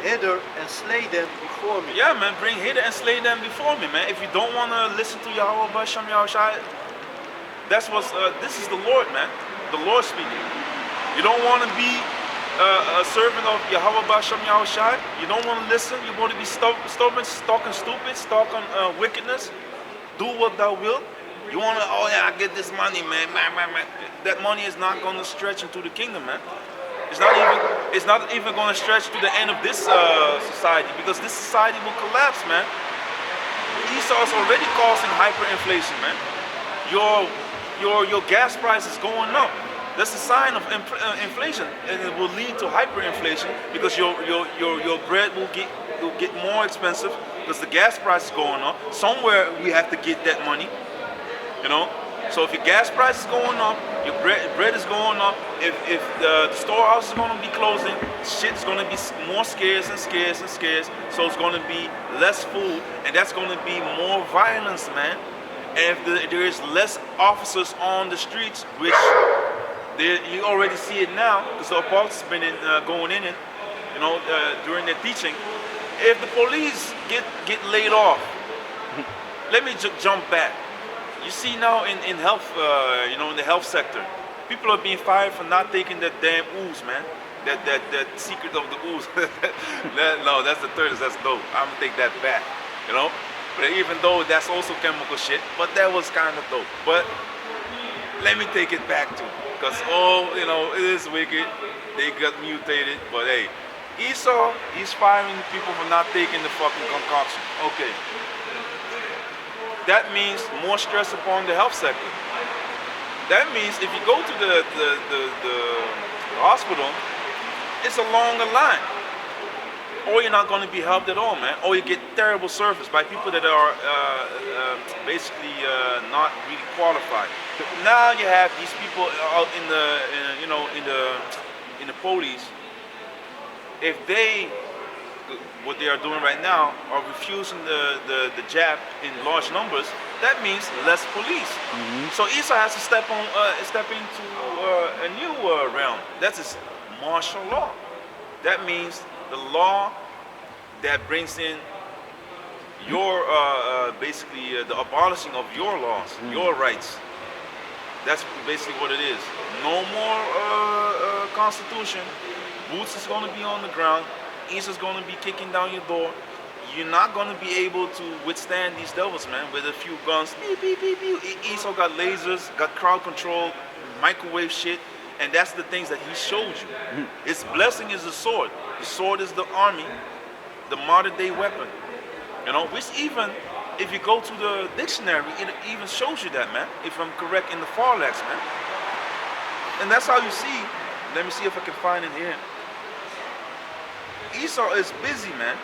hither and slay them before me. Yeah, man, bring hither and slay them before me, man. If you don't want to listen to Yahweh Bashem Yahushai, that's what's, this is the Lord, man. The Lord speaking. You don't want to be a servant of Yahweh Bashem Yahushai. You don't want to listen. You want to be stubborn, stalking stupid, stalking wickedness. Do what thou wilt. You want to, oh yeah, I get this money, man. That money is not going to stretch into the kingdom, man. It's not even going to stretch to the end of this society, because this society will collapse, man. Esau is already causing hyperinflation, man. Your gas price is going up. That's a sign of inflation, and it will lead to hyperinflation because your bread will get more expensive because the gas price is going up. Somewhere we have to get that money, you know. So if your gas price is going up, your bread is going up. If the storehouse is going to be closing, shit's going to be more scarce and scarce and scarce. So it's going to be less food, and that's going to be more violence, man. And if there is less officers on the streets, which you already see it now, because the apostles have been going in it, you know, during their teaching. If the police get laid off, let me jump back. You see now in health, you know, in the health sector, people are being fired for not taking that damn ooze, man. That secret of the ooze. No, that's the third. That's dope. I'm gonna take that back, you know. But even though that's also chemical shit, but that was kind of dope. But let me take it back too, because you know, it is wicked. They got mutated, but hey, Esau, he's firing people for not taking the fucking concoction. Okay. That means more stress upon the health sector. That means if you go to the hospital, it's a longer line. Or you're not going to be helped at all, man. Or you get terrible service by people that are basically not really qualified. Now you have these people out in the police. If they, what they are doing right now, are refusing the jab in large numbers, that means less police. Mm-hmm. So Esau has to step into a new realm. That's his martial law. That means the law that brings in your basically the abolishing of your laws, your rights. That's basically what it is. No more constitution. Boots is going to be on the ground. Esau's going to be kicking down your door. You're not going to be able to withstand these devils, man, with a few guns. Beep, beep, beep, beep. Esau got lasers, got crowd control, microwave shit, and that's the things that he showed you. His blessing is the sword. The sword is the army, the modern day weapon. You know, which even, if you go to the dictionary, it even shows you that, man, if I'm correct in the Farlex, man. And that's how you see, let me see if I can find it here. Esau is busy, man.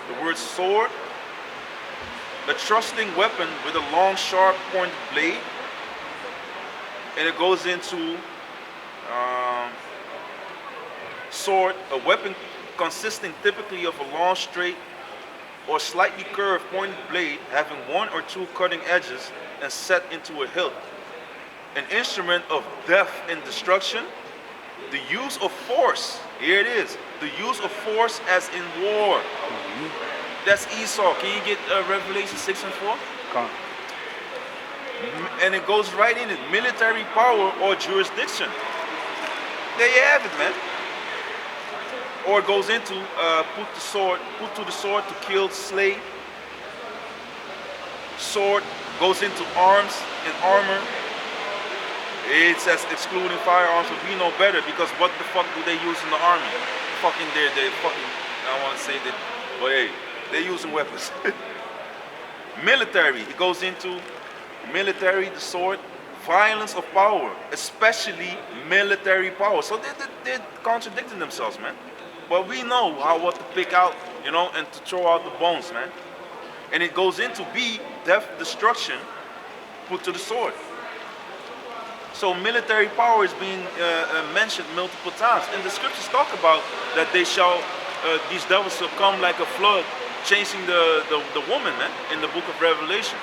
The word sword, the thrusting weapon with a long, sharp, pointed blade, and it goes into sword, a weapon consisting typically of a long, straight, or slightly curved pointed blade having one or two cutting edges and set into a hilt. An instrument of death and destruction. The use of force. Here it is. The use of force as in war. Mm-hmm. That's Esau. Can you get Revelation 6 and 4? Come. And it goes right in it. Military power or jurisdiction. There you have it, man. Or it goes into put to the sword to kill, slay. Sword goes into arms and armor. It says excluding firearms, but we know better because what the fuck do they use in the army? Fucking they fucking, I want to say that, but hey, they're using weapons. Military, it goes into military, the sword, violence of power, especially military power. So they're contradicting themselves, man. But we know what to pick out, you know, and to throw out the bones, man. And it goes into B, death, destruction, put to the sword. So military power is being mentioned multiple times. And the scriptures talk about that they shall, these devils shall come like a flood, chasing the woman, man, in the book of Revelation.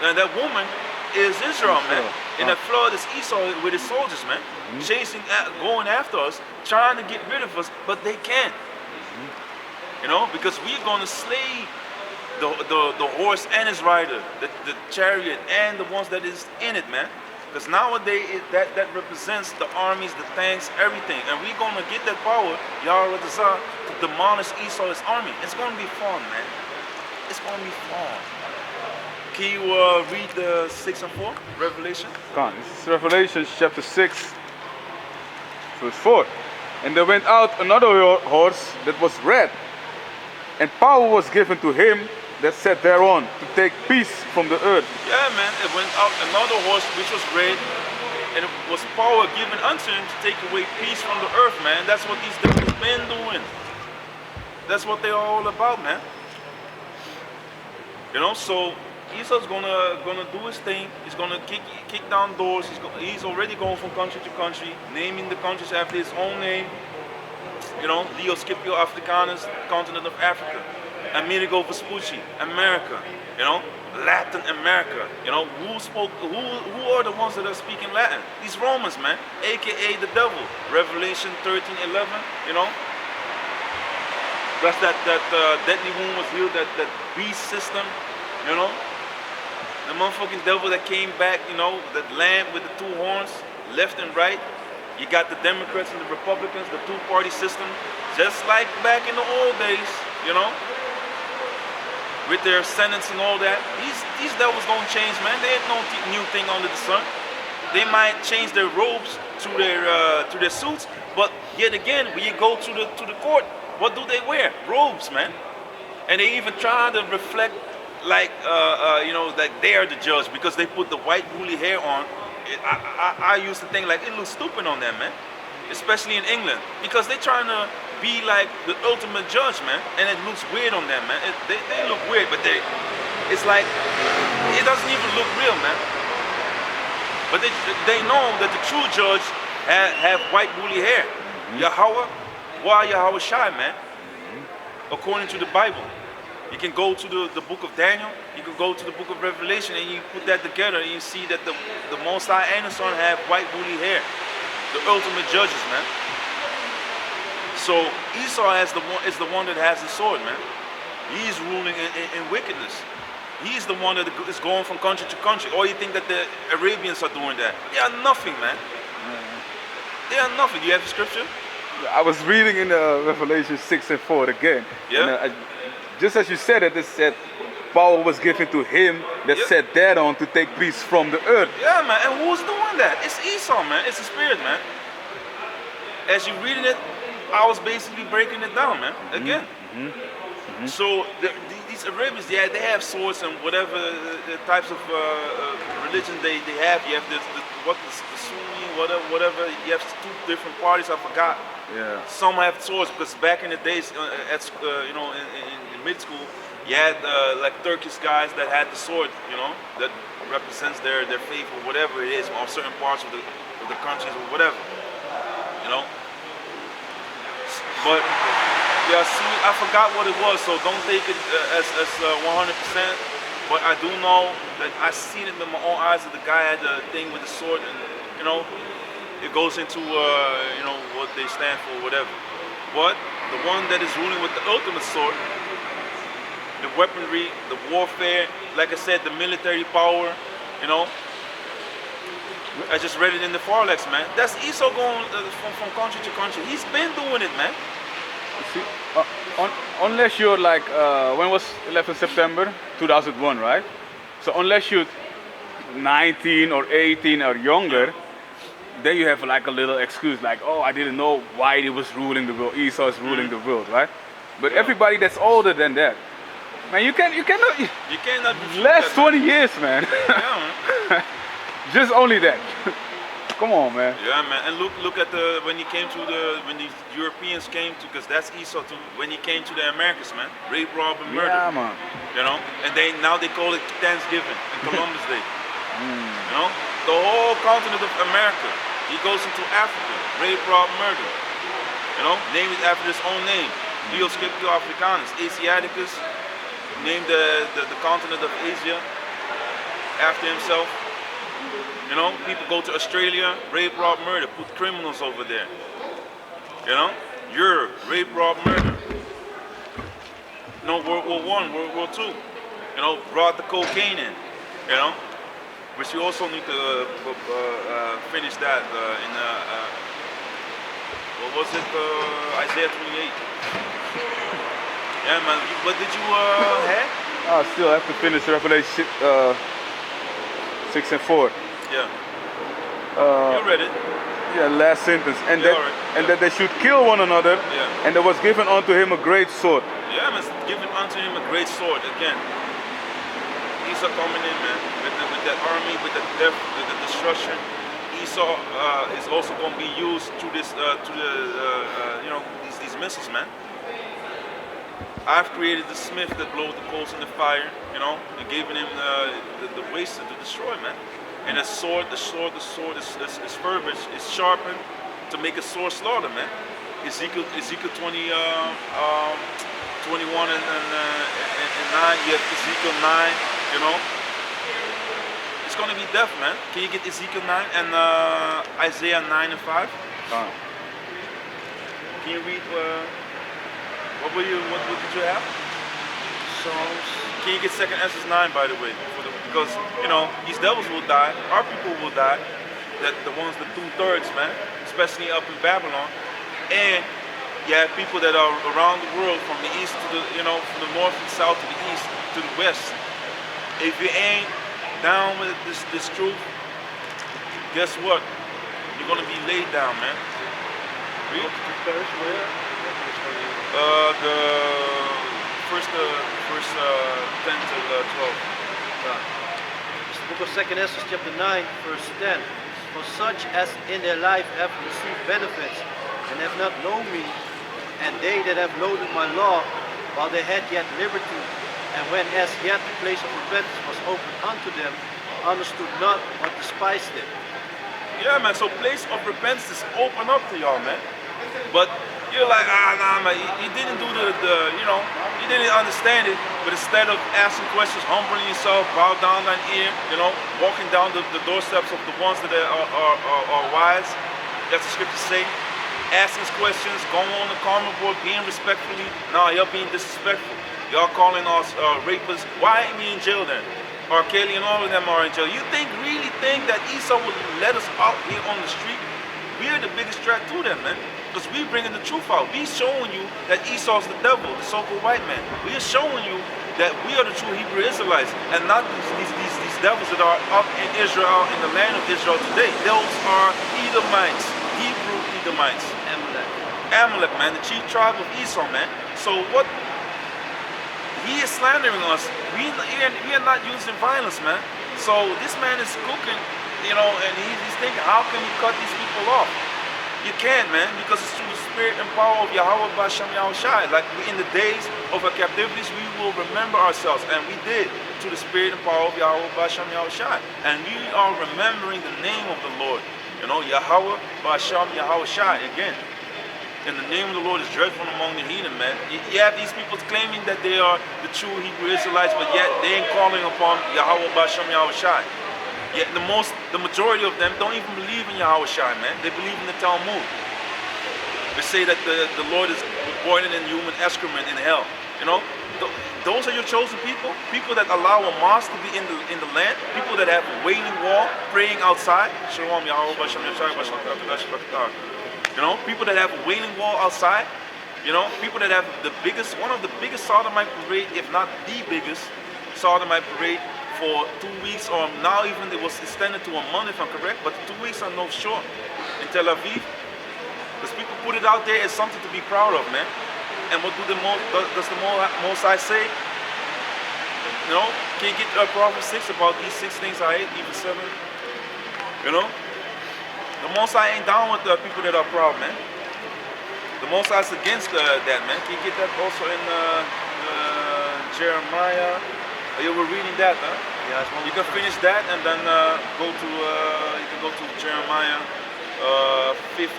And that woman is Israel, man. In that flood, it's Esau with his soldiers, man, going after us, trying to get rid of us, but they can't. You know, because we're going to slay the horse and his rider, the chariot and the ones that is in it, man. Because nowadays that represents the armies, the tanks, everything, and we're going to get that power, Yahweh Razah, to demolish Esau's army. It's going to be fun, man. It's going to be fun. Can you read the 6 and 4, Revelation? Come on, this is Revelation chapter 6, verse 4. And there went out another horse that was red, and power was given to him that sat thereon to take peace from the earth. Yeah, man, it went out another horse which was red, and it was power given unto him to take away peace from the earth, man. That's what these devils been doing. That's what they're all about, man. You know, so Esau's gonna do his thing. He's gonna kick down doors. He's already going from country to country, naming the countries after his own name. You know, Leo Scipio Africanus, continent of Africa. Amerigo Vespucci, America. You know, Latin America. You know, who are the ones that are speaking Latin? These Romans, man, aka the devil. Revelation 13:11. You know, that's that deadly wound was healed. That beast system. You know. The motherfucking devil that came back, you know, that lamb with the two horns, left and right. You got the Democrats and the Republicans, the two-party system, just like back in the old days, you know, with their senates and all that. These devils don't change, man. They ain't no new thing under the sun. They might change their robes to their suits, but yet again, when you go to the court, what do they wear? Robes, man. And they even try to reflect like you know, like they are the judge because they put the white woolly hair on. I used to think like it looks stupid on them, man, especially in England, because they're trying to be like the ultimate judge, man, and it looks weird on them, man. They look weird, but it's like it doesn't even look real, man. But they know that the true judge have white woolly hair. Yahweh, why Yahweh Shai, man? According to the Bible. You can go to the book of Daniel, you can go to the book of Revelation, and you put that together and you see that the Most High and the Son have white woolly hair. The ultimate judges, man. So Esau is the one that has the sword, man. He's ruling in wickedness. He's the one that is going from country to country. Or you think that the Arabians are doing that? They are nothing, man. They are nothing. Do you have the scripture? I was reading in Revelation 6 and 4 again. Yeah. And, just as you said it said power was given to him that sat thereon to take peace from the earth. Yeah, man. And who's doing that? It's Esau, man. It's the spirit, man. As you're reading it, I was basically breaking it down, man. Again. So these Arabians, yeah, they have swords and whatever the types of religion they have. You have the Sunni, whatever. You have two different parties. I forgot. Yeah. Some have swords because back in the days, you know, in mid school, you had like Turkish guys that had the sword, you know, that represents their faith or whatever it is on certain parts of the countries or whatever, you know. But yeah, see, I forgot what it was, so don't take it as 100%. But I do know that I seen it with my own eyes that the guy had the thing with the sword, and you know. It goes into you know, what they stand for, whatever. But the one that is ruling with the ultimate sword, the weaponry, the warfare, like I said, the military power, you know. I just read it in the Farlex, man. That's Esau going from country to country. He's been doing it, man. You see, unless you're like, when was 11 September 2001, right? So unless you're 19 or 18 or younger, then you have like a little excuse, like, oh, I didn't know why he was ruling the world. Esau is ruling the world, right? But everybody that's older than that, man, you cannot last 20 years, man. Yeah, man. Just only that. Come on, man. Yeah, man. And look at when he came to when the Europeans came to, because that's Esau too. When he came to the Americas, man, rape, rob, and murder. Yeah, man. You know, and now they call it Thanksgiving and Columbus Day. You know, the whole continent of America. He goes into Africa, rape, rob, murder. You know, named it after his own name. Leo Scipio Africanus, Asiaticus, named the continent of Asia after himself. You know, people go to Australia, rape, rob, murder, put criminals over there. You know, Europe, rape, rob, murder. You know, World War I, World War II. You know, brought the cocaine in. You know, which we also need to finish that in what was it? Isaiah 28. Yeah, man. What did you have? I still have to finish Revelation 6 and 4. Yeah. You read it. Yeah, last sentence. And Yeah, that alright. and that they should kill one another. Yeah. And there was given unto him a great sword. Yeah, man. Given unto him a great sword again. Esau coming in, man, with that army, with the death, with the destruction. Esau is also going to be used to this, you know, these missiles, man. I've created the smith that blows the coals in the fire, you know, and given him the waste to destroy, man. And the sword is furbished, is sharpened to make a sword slaughter, man. Ezekiel 21 and 9, you have Ezekiel 9, you know. It's going to be death, man. Can you get Ezekiel 9 and Isaiah 9 and 5? Can you read, what did you have? Psalms. Can you get 2nd Ezra 9, by the way? Because, you know, these devils will die, our people will die, that the ones, the 2/3, man, especially up in Babylon. And you have people that are around the world, from the east to the, you know, from the north and south to the east to the west. If you ain't down with this truth, guess what? You're gonna be laid down, man. Read. The first 10 to 12. It's the book of 2nd Ezra, chapter 9, verse 10. For such as in their life have received benefits and have not known me, and they that have loathed my law while they had yet liberty, and when as yet the place of repentance was opened unto them, understood not but despised it. Yeah, man, so place of repentance is open up to y'all, man. But you're like, nah, man, you didn't do you know, you didn't understand it. But instead of asking questions, humbling yourself, bow down thine ear, you know, walking down the doorsteps of the ones that are wise, that's the scriptures say, asking questions, going on the karma board, being respectfully. Nah, you're being disrespectful. Y'all calling us rapists. Why ain't we in jail then? R. Kelly and all of them are in jail. You really think that Esau would let us out here on the street? We're the biggest threat to them, man. Because we bringing the truth out. We showing you that Esau's the devil, the so-called white man. We are showing you that we are the true Hebrew Israelites, and not these devils that are up in Israel, in the land of Israel today. Those are Edomites, Hebrew Edomites. Amalek, man, the chief tribe of Esau, man. So what? He is slandering us. We are not using violence, man. So this man is cooking, you know, and he's thinking, how can he cut these people off? You can't, man, because it's through the spirit and power of Yahweh B'Shem Yahushai. Like in the days of our captivities, we will remember ourselves, and we did, through the spirit and power of Yahweh B'Shem Yahushai. And we are remembering the name of the Lord, you know, Yahweh B'Shem Yahushai again. And the name of the Lord is dreadful among the heathen, man. You have these people claiming that they are the true Hebrew Israelites, but yet they ain't calling upon Yahweh B'Shem Yahushai. Yet the majority of them don't even believe in Yahushai, man. They believe in the Talmud. They say that the Lord is born in human excrement in hell. You know, those are your chosen people. People that allow a mosque to be in the land. People that have a wailing wall, praying outside. Shalom, Yahweh B'Shem Yahushai. You know, people that have a wailing wall outside. You know, people that have one of the biggest sodomite parade, if not the biggest sodomite parade, for 2 weeks, or now even it was extended to a month, if I'm correct, but 2 weeks are no short in Tel Aviv. Because people put it out there as something to be proud of, man. And what does the Most High say? You know, can you get Proverbs 6 about these 6 things I hate, even 7? You know? The Most High ain't down with the people that are proud, man. The Most High is against that, man. Can you get that also in Jeremiah? You were reading that, huh? Yeah, you can finish that and then you can go to Jeremiah 50,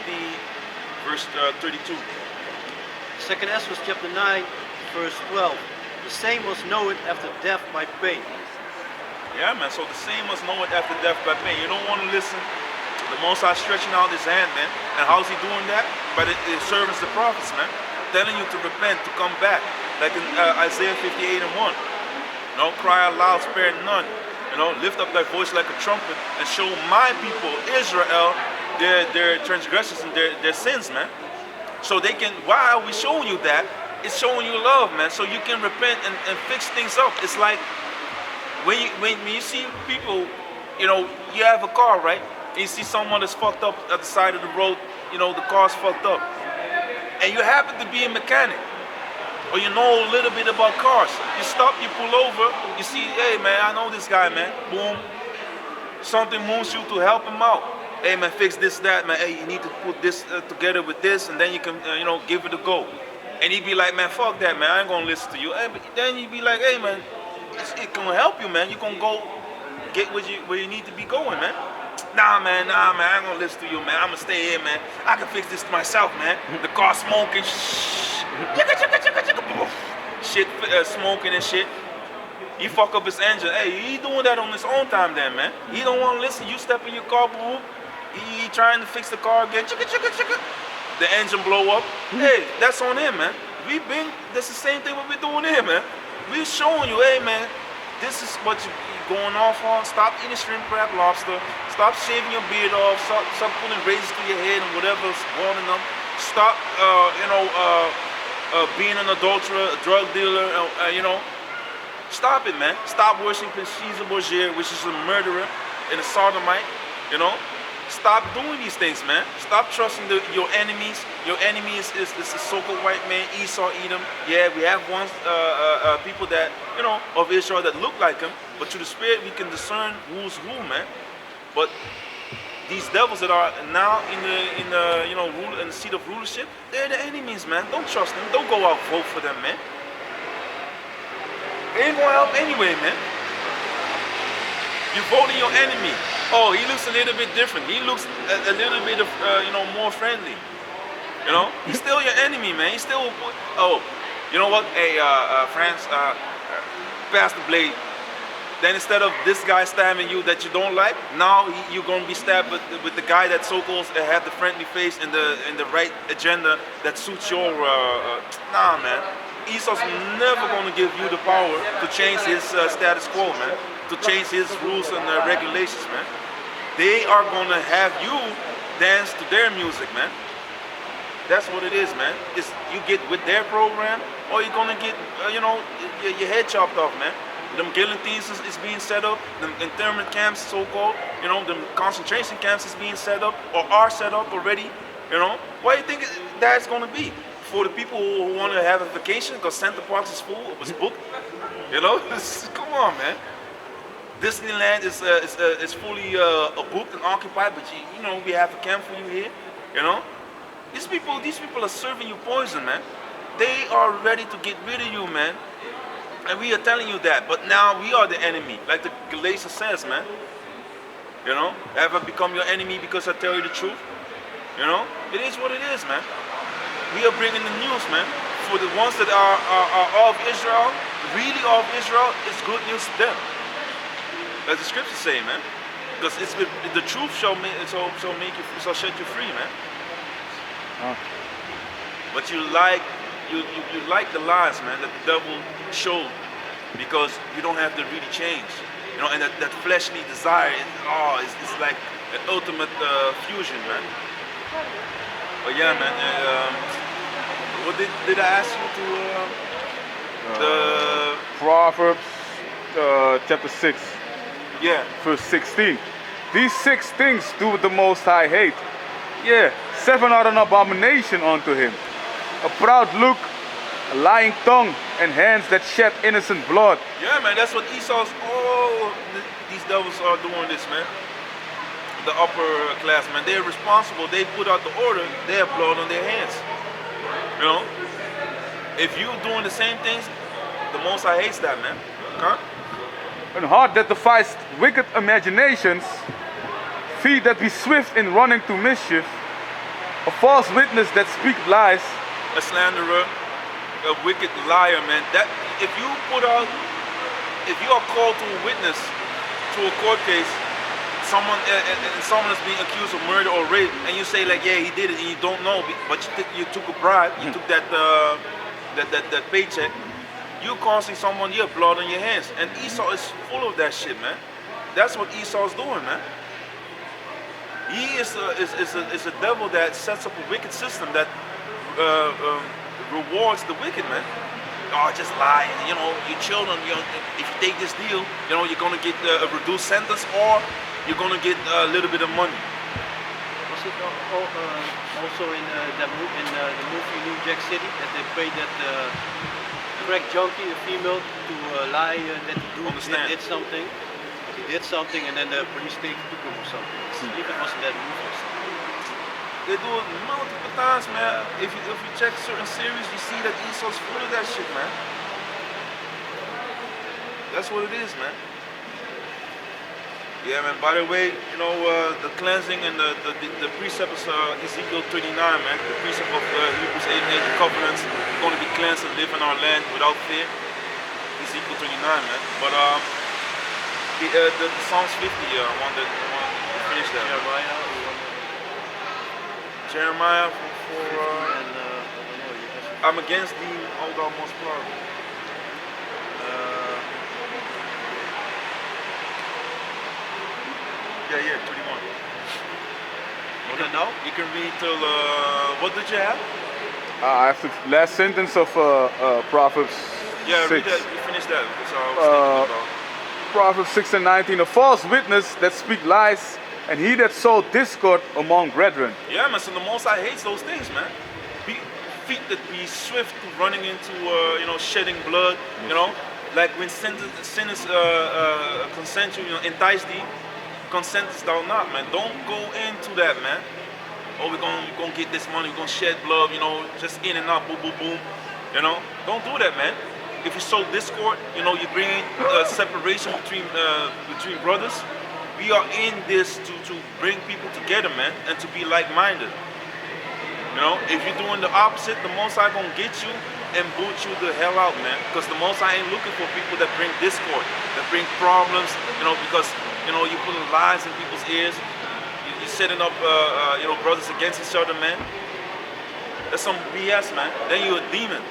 verse 32. 2nd Ezra, chapter 9, verse 12. The same was known after death by pain. Yeah, man. So the same must know it after death by pain. You don't want to listen. The Most High stretching out His hand, man. And how's He doing that? By the servants, the prophets, man, telling you to repent, to come back, like in Isaiah 58 and 1. You know, cry aloud, spare none. You know, lift up thy voice like a trumpet and show my people Israel their transgressions and their sins, man. So they can. Why are we showing you that? It's showing you love, man. So you can repent and fix things up. It's like when you see people, you know, you have a car, right? And you see someone that's fucked up at the side of the road, you know, the car's fucked up. And you happen to be a mechanic, or you know a little bit about cars. You stop, you pull over, you see, hey man, I know this guy, man. Boom. Something moves you to help him out. Hey man, fix this, that, man. Hey, you need to put this together with this, and then you can, you know, give it a go. And he'd be like, man, fuck that, man. I ain't gonna listen to you. Hey, but then you'd be like, hey man, it can help you, man. You can go get where you need to be going, man. Nah, man, I ain't gonna listen to you, man. I'm gonna stay here, man. I can fix this myself, man. The car smoking, shit, smoking and shit. He fuck up his engine. Hey, he doing that on his own time then, man. He don't want to listen. You step in your car, boom. He trying to fix the car again. The engine blow up. Hey, that's on him, man. That's the same thing what we doing here, man. We showing you, hey, man, this is what you going off on. Stop eating shrimp, crab, lobster. Stop shaving your beard off. Stop putting razors to your head and whatever's warning them. Stop, being an adulterer, a drug dealer, you know. Stop it, man. Stop worshiping Caesar Borgia, which is a murderer and a sodomite, you know. Stop doing these things, man. Stop trusting your enemies. Your enemy is the so-called white man, Esau, Edom. Yeah, we have one people that, you know, of Israel that look like him, but through the Spirit we can discern who's who, man. But these devils that are now in the you know, in the seat of rulership, they're the enemies, man. Don't trust them. Don't go out vote for them, man. It ain't gonna help anyway, man. You're voting your enemy. Oh, he looks a little bit different. He looks a little bit of, you know, more friendly. You know, he's still your enemy, man. He's still. Oh, you know what? Hey, France, pass the blade. Then instead of this guy stabbing you that you don't like, now you're gonna be stabbed with the guy that so-called have the friendly face and the right agenda that suits your. Nah, man. Esau's never going to give you the power to change his status quo, man. To change his rules and regulations, man. They are going to have you dance to their music, man. That's what it is, man. It's, you get with their program, or you're going to get, you know, your head chopped off, man. Them guillotines is being set up. Them internment camps, so-called, you know, them concentration camps is being set up, or are set up already, you know. What do you think that's going to be? For the people who want to have a vacation because Center Parks is full, it was booked. You know, come on, man. Disneyland is fully booked and occupied, but you know, we have a camp for you here. You know, these people are serving you poison, man. They are ready to get rid of you, man. And we are telling you that, but now we are the enemy, like the Galatians says, man. You know, have I become your enemy because I tell you the truth? You know, it is what it is, man. We are bringing the news, man. For the ones that are of Israel, really of Israel, it's good news to them. As the scriptures say, man. Because it's the truth shall set you free, man. But you like the lies, man, that the devil showed, because you don't have to really change. You know, and that fleshly desire, it's like the ultimate fusion, man. But yeah, man. What did I ask you to? The Proverbs chapter 6. Yeah. Verse 16. These 6 things do the Most High hate. Yeah, 7 are an abomination unto him. A proud look, a lying tongue, and hands that shed innocent blood. Yeah, man, that's what Esau's. These devils are doing this, man. The upper class, man, they're responsible. They put out the order. They have blood on their hands. You know, if you're doing the same things, the Most High hates that, man. Okay? An heart that defies wicked imaginations, feet that be swift in running to mischief, a false witness that speak lies, a slanderer, a wicked liar, man. That if you are called to a witness to a court case, someone is being accused of murder or rape, and you say like, yeah, he did it, and you don't know, but you took a bribe, you took that paycheck. You causing someone, you have blood on your hands, and Esau is full of that shit, man. That's what Esau's doing, man. He is a devil that sets up a wicked system that rewards the wicked, man. Oh, just lie. You know, your children, if you take this deal, you know, you're going to get a reduced sentence, or you're going to get a little bit of money. Was it also in the movie New Jack City that they paid that crack junkie, a female, to lie that he did something? He did something, and then the police took him or something. I believe it was in that movie or something. They do it multiple times, man. If you check certain series, you see that Esau's full of that shit, man. That's what it is, man. Yeah, man. By the way, you know, the cleansing and the precept is Ezekiel 39, man. The precept of Hebrews 8 and 8, the covenants, we're going to be cleansed and live in our land without fear. Ezekiel 29, man. But the Psalms 50, I want to finish that. Jeremiah I'm against the most proud. Yeah, 21. Okay, now? You can read till, what did you have? I have the last sentence of Proverbs 6. Yeah, read that, you finish that. That's all I was thinking about. Proverbs 6 and 19, a false witness that speak lies, and he that sow discord among brethren. Yeah, man, so the Most High hates those things, man. Feet that be swift to running into, you know, shedding blood, you know. Like when sin is consent you, entice thee, consentest thou not, man. Don't go into that, man. Oh, we're gonna get this money, we're gonna shed blood, you know, just in and out, boom, boom, boom. You know, don't do that, man. If you sow discord, you know, you bring separation between brothers. We are in this to bring people together, man, and to be like-minded. You know, if you're doing the opposite, the Most High gonna get you and boot you the hell out, man. Because the Most High ain't looking for people that bring discord, that bring problems, you know, because, you know, you putting lies in people's ears. You're setting up, you know, brothers against each other, man. That's some BS, man. Then you're a demon.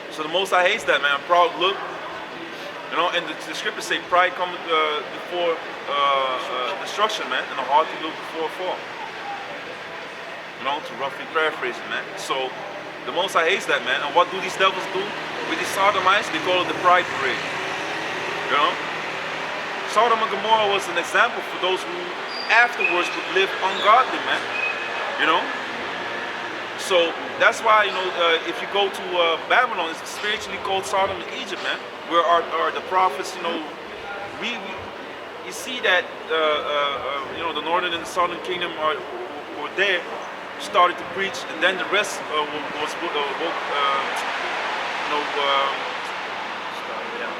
So the Most High hates that, man. A proud look. You know, and the scriptures say pride comes before destruction, man, and a haughty look before a fall. You know, to roughly paraphrase it, man. So the Most High hates that, man. And what do these devils do? With these sodomites, they call it the pride parade. You know? Sodom and Gomorrah was an example for those who afterwards would live ungodly, man. You know? So that's why, you know, if you go to Babylon, it's spiritually called Sodom and Egypt, man. Where are the prophets, you know, you see that, you know, the northern and the southern kingdom were there, started to preach, and then the rest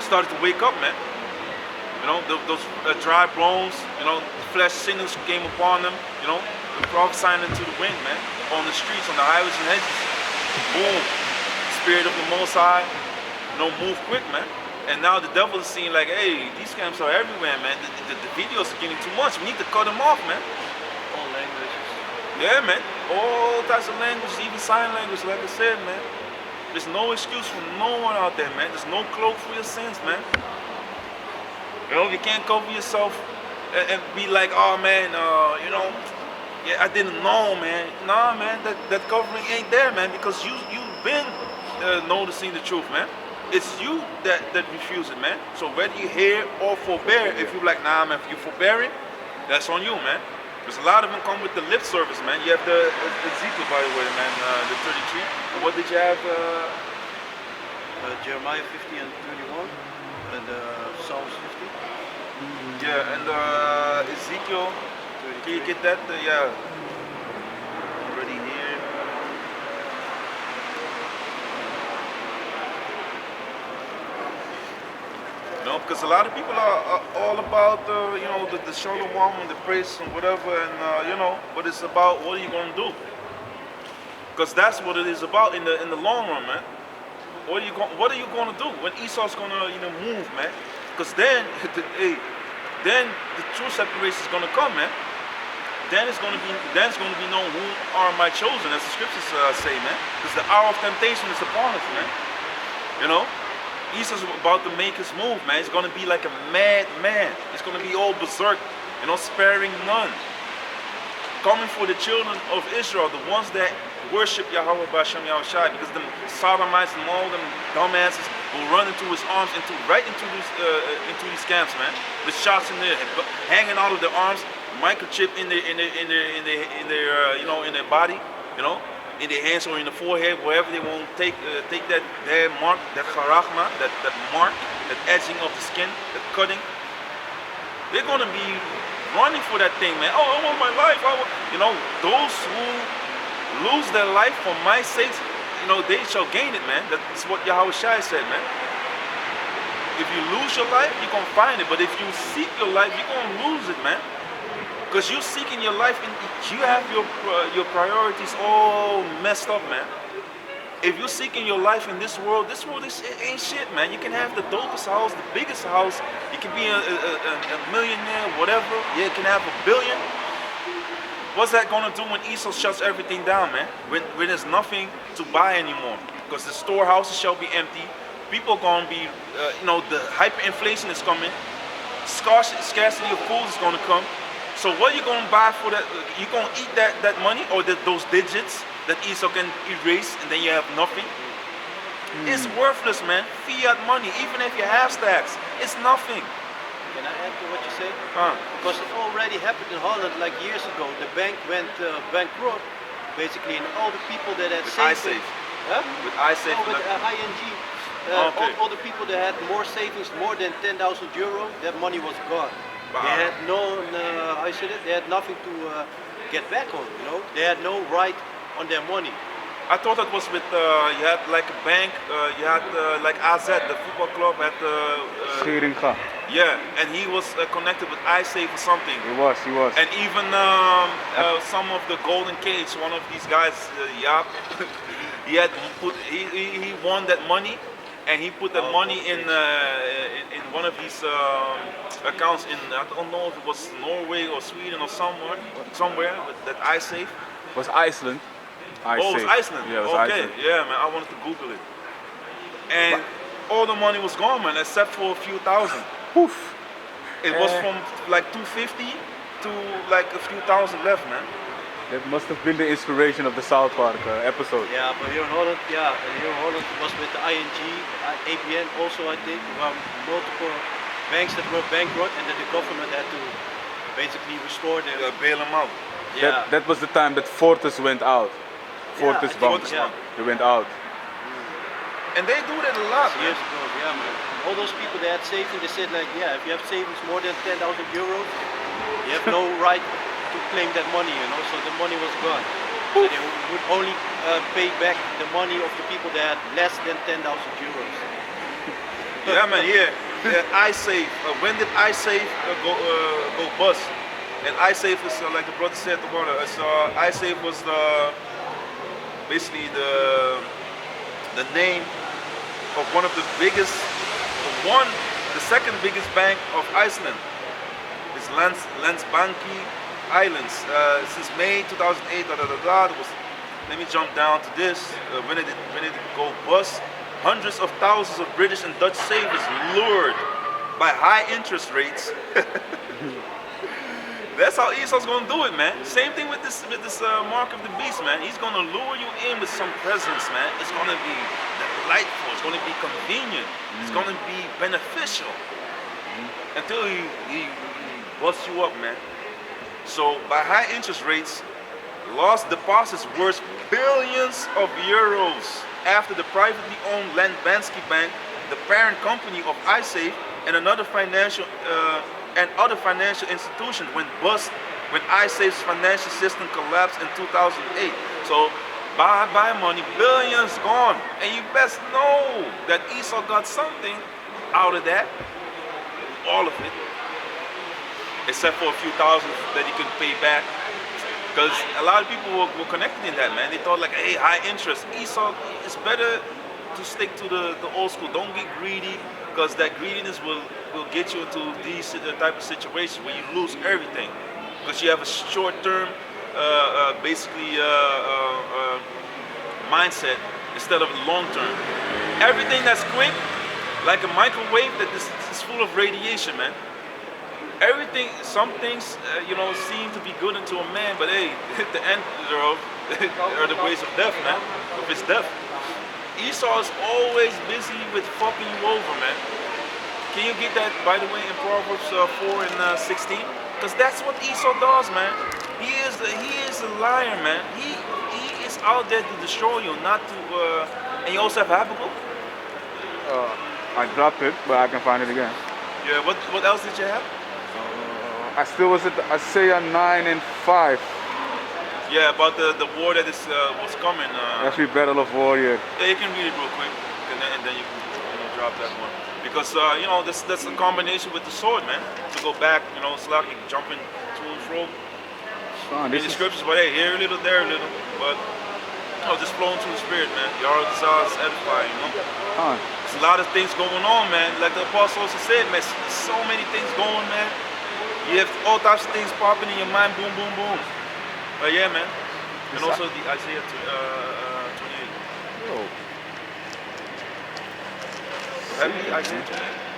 started to wake up, man. You know, those dry bones, you know, flesh sinners came upon them, you know, prophesying into the wind, man, on the streets, on the highways and hedges. Boom, Spirit of the Most High, you know, move quick, man. And now the devil is seeing like, hey, these camps are everywhere, man. The videos are getting too much. We need to cut them off, man. All languages. Yeah, man. All types of languages, even sign language, like I said, man. There's no excuse for no one out there, man. There's no cloak for your sins, man. You know, you can't cover yourself and be like, oh, man, you know, yeah, I didn't know, man. Nah, man, that covering ain't there, man, because you've been noticing the truth, man. It's you that refuse it, man. So whether you hear or forbear, if you're like, nah, man, if you're forbearing, that's on you, man. Because a lot of them come with the lip service, man. You have the Ezekiel, by the way, man, the 33. What did you have? Jeremiah 50 and 31, and Psalms 50. Yeah, and Ezekiel, can you get that? Yeah. Already here. No, because a lot of people are all about you know, the shalom and the praise and whatever, and you know, but it's about what are you gonna do? Because that's what it is about in the long run, man. What are you going to do when Esau's gonna, you know, move, man? Because then, hey, then the true separation is gonna come, man. Then it's gonna be known who are my chosen, as the scriptures say, man. Because the hour of temptation is upon us, man. You know, Esau's about to make his move, man. It's gonna be like a mad man. It's gonna be all berserk, you know, sparing none. Coming for the children of Israel, the ones that worship Yahweh B'Shem Yahushai, because the sodomites and all them dumbasses will run into his arms, right into these camps, man. With shots in there, hanging out of their arms, microchip in their you know, in their body, you know, in their hands or in the forehead, wherever they won't take that their mark, that charachma, that mark, that edging of the skin, that cutting. They're gonna be running for that thing, man. Oh, I want my life. You know, those who lose their life for my sake, you know, they shall gain it, man. That's what Yahweh Shai said, man. If you lose your life, you're gonna find it. But if you seek your life, you're gonna lose it, man. Because you're seeking your life, and you have your priorities all messed up, man. If you're seeking your life in this world ain't shit, man. You can have the dopest house, the biggest house. You can be a millionaire, whatever. You can have $1 billion. What's that gonna do when Esau shuts everything down, man? When there's nothing to buy anymore, because the storehouses shall be empty. People are gonna be, you know, the hyperinflation is coming. Scarcity of food is gonna come. So what are you gonna buy for that? You gonna eat that money or those digits that Esau can erase, and then you have nothing? It's worthless, man. Fiat money, even if you have stacks, it's nothing. Can I add to what you say? Huh. Because it already happened in Holland like years ago. The bank went bankrupt, basically, and all the people that had With savings. iSafe. Huh? With iSafe. No, with ING. Okay. All the people that had more savings, more than 10,000 euro, that money was gone. Wow. They had they had nothing to get back on, you know? They had no right on their money. I thought that was with, you had like a bank, you had like AZ, the football club had Scheringa. yeah, and he was connected with iSafe or something. He was. And even some of the Golden Cage, one of these guys, Jaap, he won that money, and he put the money in one of his accounts in, I don't know if it was Norway or Sweden or somewhere with that iSafe. It was Iceland. Oh, it was Iceland. Yeah, it was okay. Iceland. Yeah, man, I wanted to Google it. And all the money was gone, man, except for a few thousand. Poof. It was from like 250 to like a few thousand left, man. That must have been the inspiration of the South Park episode. Yeah, but here in Holland, it was with the ING, ABN also, I think. There were multiple banks that were bankrupt, and then the government had to basically restore their. Bail them out. Yeah. That was the time that Fortis went out. Fortis I Bank. think, yeah. They went out. And they do that a lot, man. Years ago, yeah, man. All those people that had savings, they said like, yeah, if you have savings more than 10,000 euros, you have no right to claim that money, you know. So the money was gone. So they would only pay back the money of the people that had less than 10,000 euros. Yeah, man, yeah. iSafe. When did iSafe go bust? And iSafe is, like the brother said, iSafe was basically the name of one of the biggest, the second biggest bank of Iceland. It's Landsbanki Islands. Since May 2008, let me jump down to this. When did it go bust? Hundreds of thousands of British and Dutch savers lured by high interest rates. That's how Esau's gonna do it, man. Same thing with this mark of the beast, man. He's gonna lure you in with some presents, man. It's gonna be delightful. It's gonna be convenient. It's gonna be beneficial until he busts you up, man. So by high interest rates, lost deposits worth billions of euros after the privately owned Landbanski Bank, the parent company of iSafe, and other financial institutions went bust when iSafe's financial system collapsed in 2008. So buy money, billions gone. And you best know that Esau got something out of that. All of it. Except for a few thousand that he could pay back. Because a lot of people were connected in that, man. They thought like, hey, high interest. Esau, it's better to stick to the old school. Don't get greedy, because that greediness will will get you into these type of situations where you lose everything because you have a short-term, mindset instead of long-term. Everything that's quick, like a microwave, that is full of radiation, man. Everything, some things, seem to be good unto a man, but hey, the end thereof are the ways of death, man. Of his death. Esau is always busy with fucking you over, man. Can you get that, by the way, in Proverbs 4 and 16? Because that's what Esau does, man. He is a liar, man. He is out there to destroy you, not to. And you also have Habakkuk. I dropped it, but I can find it again. Yeah. What else did you have? I still was at Isaiah 9 and 5. Yeah, about the war that was coming. Every battle of warrior. Yeah, you can read it real quick, and then you can drop that one. Because that's a combination with the sword, man. To go back, it's like jumping to and fro in the scriptures. But hey, here a little, there a little. But just flowing through the spirit, man. Your desire is edifying, There's a lot of things going on, man. Like the apostle also said, man. There's so many things going, man. You have all types of things popping in your mind, boom, boom, boom. But yeah, man. And also the Isaiah 28.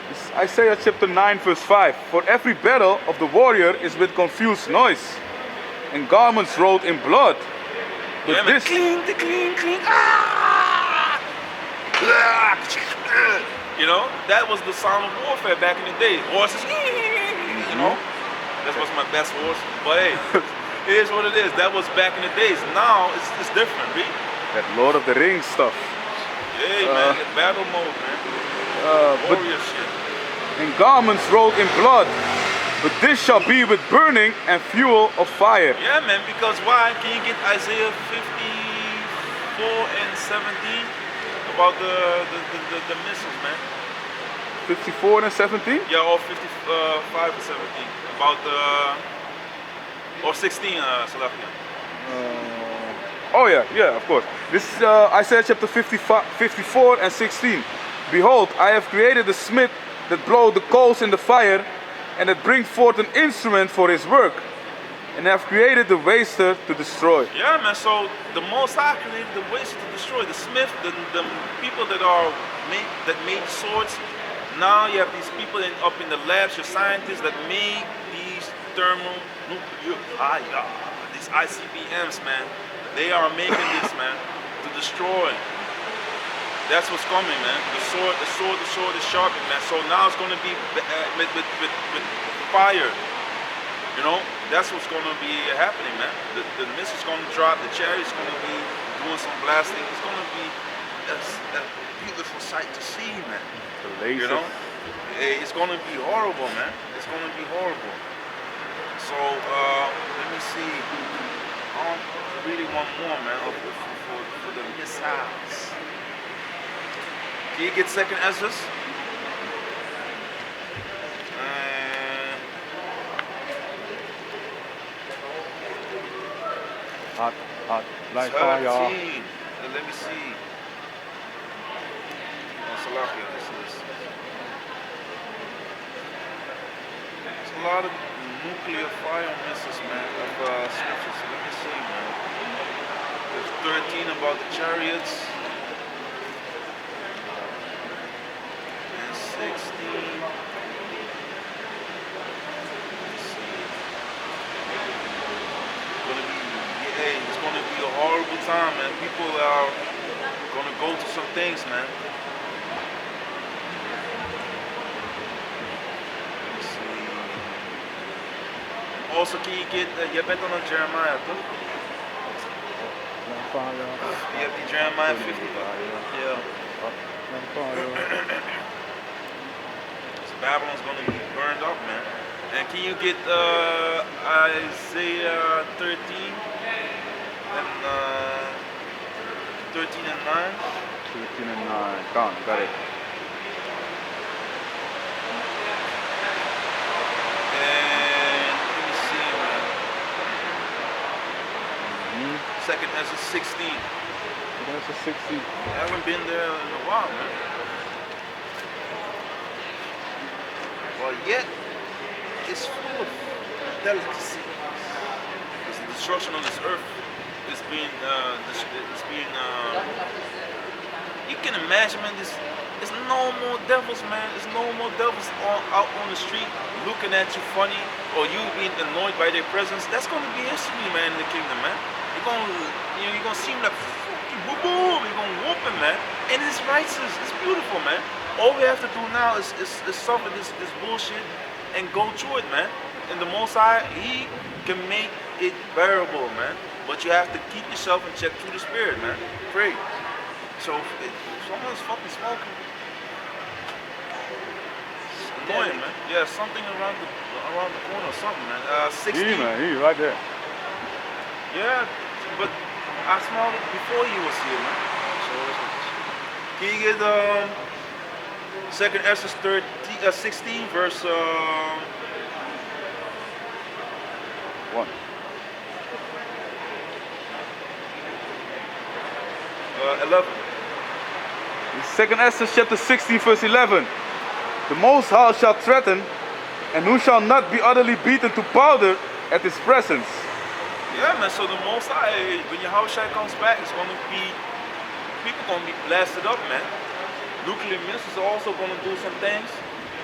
It's Isaiah chapter 9 verse 5. For every battle of the warrior is with confused noise, and garments rolled in blood. But yeah, man. this Cling. That was the sound of warfare back in the day. Horses, that was my best horse. But hey, it is what it is. That was back in the days. Now it's different, right? that Lord of the Rings stuff. Hey, man, battle mode, man. Warrior shit. And garments rolled in blood. But this shall be with burning and fuel of fire. Yeah, man, because why? Can you get Isaiah 54 and 17 about the missiles, man? 54 and 17? Yeah, or 55 and 17 about or 16, Salakia. Oh yeah, of course. This is Isaiah chapter 54 and 16. Behold, I have created the smith that blow the coals in the fire, and that bring forth an instrument for his work, and have created the waster to destroy. Yeah, man. So the Most High created the waster to destroy. The smith, the people that made swords. Now you have these people up in the labs, your scientists that make these thermonuclear fire, these ICBMs, man. They are making this, man, to destroy. That's what's coming, man. The sword is sharpened, man. So now it's going to be with fire. That's what's going to be happening, man. The missile's going to drop. The chariot's going to be doing some blasting. It's going to be a beautiful sight to see, man. It's going to be horrible, man. It's going to be horrible. So let me see. I really want more, man, for the missiles. Can you get second Ezra's? Hot, like fire. 13. Let me see. Salakia, this. There's a lot of nuclear fire missiles, man, of scriptures. Let me see, man. There's 13 about the chariots. And 16. It's going to be a horrible time, man. People are going to go through some things, man. Let's see. Also, can you get, je bent dan aan Jeremiah, toch? Je hebt die Jeremiah 50. Yeah. So Babylon's going to be burned up, man. And can you get Isaiah 13 and 13 and 9? 13 and 9. Got it. And let me see, man. Second Ezra 16. That's a 60. I haven't been there in a while, man. but yet it's full of delicacy. This destruction on this earth is being, you can imagine, man, there's no more devils, man. There's no more devils out on the street looking at you funny or you being annoyed by their presence. That's going to be history, man, in the kingdom, man. You're gonna see him like, boom, boom, you're gonna whoop him, man. And it's righteous, it's beautiful, man. All we have to do now is suffer this bullshit and go through it, man. And the Most High, He can make it bearable, man. But you have to keep yourself in check through the Spirit, man. Pray. So if someone's fucking smoking, it's annoying, man. Yeah, something around the corner or something, man. 16. Man, he right there. Yeah, but I smelled it before he was here, man. So can you get 2nd Esdras 16 verse 1. 11. 2nd Esdras chapter 16 verse 11. The Most High shall threaten, and who shall not be utterly beaten to powder at his presence. Yeah, man. So the Most High, when Yahushua comes back, it's gonna be, people gonna be blasted up, man. Nuclear missiles are also gonna do some things.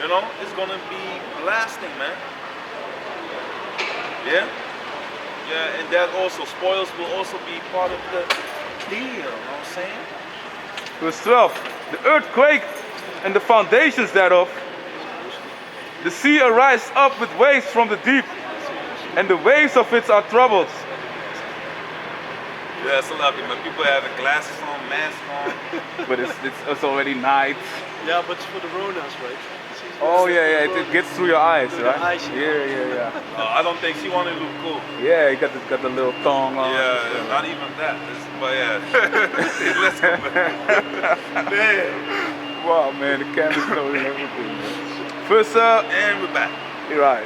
You know, it's gonna be blasting, man. Yeah. Yeah, and that also spoils will also be part of the deal. You know what I'm saying? Verse 12. The earthquake and the foundations thereof. The sea arise up with waves from the deep, and the waves of it are troubled. Yeah, it's lucky, man. People having glasses on, masks on. But it's already night. Yeah, but it's for the Ronas, right? Oh yeah, it gets through your eyes, Through right? the eyes, Yeah. I don't think she wanted to look cool. Yeah, you got the little thong on. Yeah, not even that. But yeah. Let's go back. Man. Wow, man, the camera's loading everything. First, And we're back. you're right.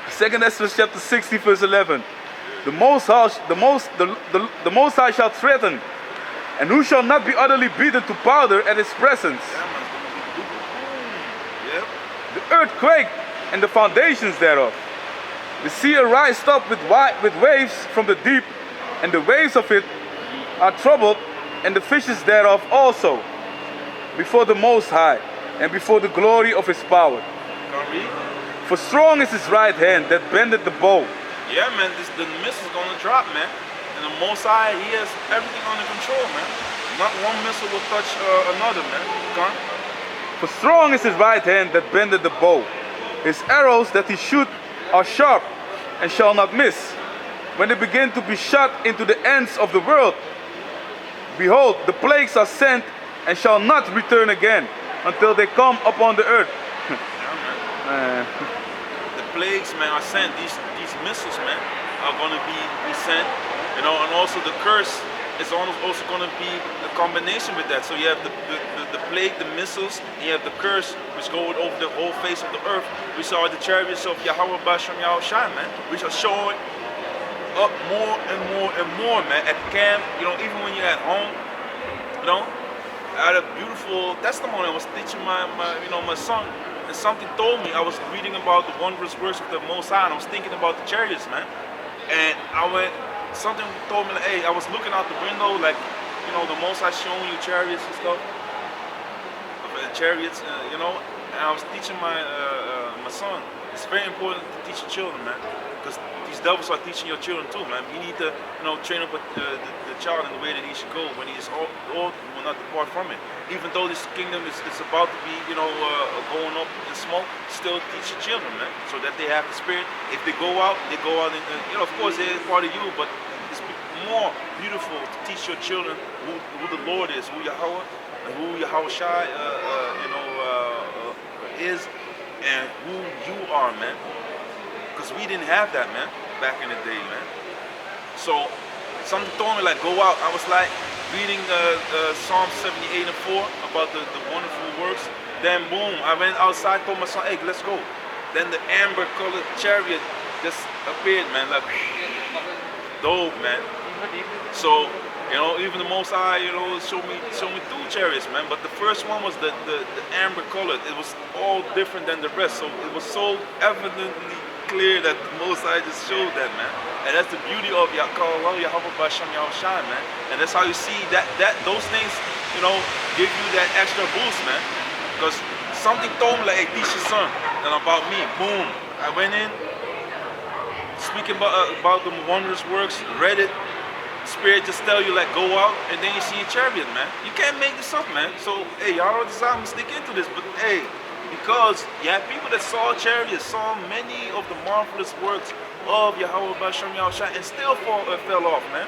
2nd Esdras chapter 60 verse 11. The Most High shall threaten, and who shall not be utterly beaten to powder at his presence. Yeah, man. Yep. The earthquake and the foundations thereof. The sea arised up with waves from the deep, and the waves of it are troubled, and the fishes thereof also, before the Most High, and before the glory of his power. Can read? For strong is his right hand that bendeth the bow. Yeah, man, the missile is gonna drop, man. And the Most High, He has everything under control, man. Not one missile will touch another, man. Come. For strong is his right hand that bendeth the bow. His arrows that he shoot are sharp, and shall not miss. When they begin to be shot into the ends of the world, behold, the plagues are sent, and shall not return again, until they come upon the earth. Yeah, man. The plagues, man, are sent. These missiles, man, are gonna be sent. You know, and also the curse is also gonna be a combination with that. So you have the plague, the missiles, and you have the curse, which go over the whole face of the earth. We saw the chariots of Yahweh Basham Yahushai, man, which are showing up more and more and more, man. At camp, you know, even when you're at home, you know, I had a beautiful testimony. I was teaching my son, and something told me. I was reading about the wondrous works of the Most High, and I was thinking about the chariots, man. And something told me, like, hey, I was looking out the window, like, you know, the Most High showing you chariots and stuff, chariots, you know. And I was teaching my son. It's very important to teach your children, man, because these devils are teaching your children too, man. You need to, you know, train up the child in the way that he should go. When he is old, he will not depart from it. Even though this kingdom is about to be, you know, going up in smoke, still teach your children, man, so that they have the spirit. If they go out, and, you know, of course, they're part of you, but it's more beautiful to teach your children who the Lord is, who Yahweh, and who Yahushai, is, and who you are, man. Because we didn't have that, man, back in the day, man. So something told me, like, go out. I was like reading Psalm 78 and 4 about the wonderful works. Then boom, I went outside, told my son, hey, let's go. Then the amber colored chariot just appeared, man, like dope, man. So, you know, even the Most High, you know, showed me two chariots, man. But the first one was the amber color. It was all different than the rest. So it was so evidently clear that the Most High just showed that, man. And that's the beauty of Yahweh Basham Yahushai, man. And that's how you see that those things, you know, give you that extra boost, man. Because something told me like, hey, teach your son and about me. Boom. I went in, speaking about the wondrous works, read it. Spirit just tell you like go out, and then you see a chariot, man. You can't make this up, man. So hey, y'all decide to stick into this, but hey, because you have people that saw chariots, saw many of the marvelous works of Yahweh Basham Yahushai, and still fell off, man.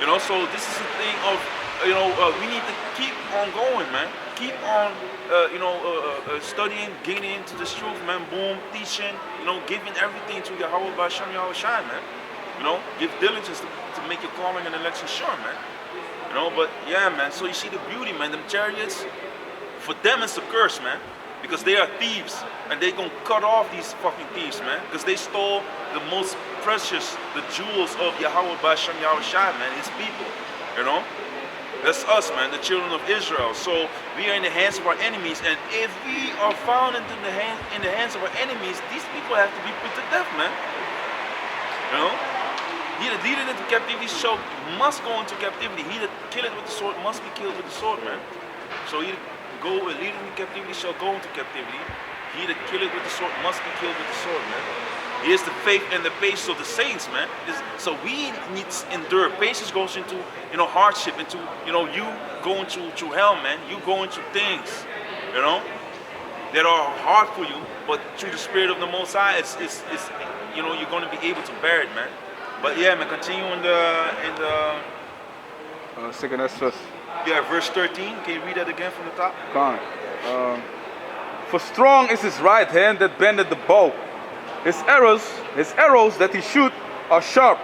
You know, so this is the thing of, you know, we need to keep on going, man. Keep on, studying, getting into this truth, man. Boom, teaching, you know, giving everything to Yahweh Basham Yahushai, man. You know, give diligence to make your calling and election sure, man. You know, but yeah, man. So you see the beauty, man. Them chariots, for them it's a curse, man, because they are thieves, and they gonna cut off these fucking thieves, man, because they stole the most precious, the jewels of Yahweh Basham Yahushai, man. His people, you know. That's us, man, the children of Israel. So we are in the hands of our enemies, and if we are found in the hands of our enemies, these people have to be put to death, man. You know. He that leadeth into captivity must go into captivity. He that killeth with the sword must be killed with the sword, man. So he that leadeth into captivity shall go into captivity. He that killeth with the sword must be killed with the sword, man. Here's the faith and the patience of the saints, man. So we need to endure. Patience goes into, you know, hardship, into, you know, you going through hell, man. You going through things, you know, that are hard for you, but through the Spirit of the Most High, it's you know, you're going to be able to bear it, man. But yeah, man, continue in the second verse. Yeah, verse 13. Can you read that again from the top? For strong is his right hand that bendeth the bow. His arrows that he shoot are sharp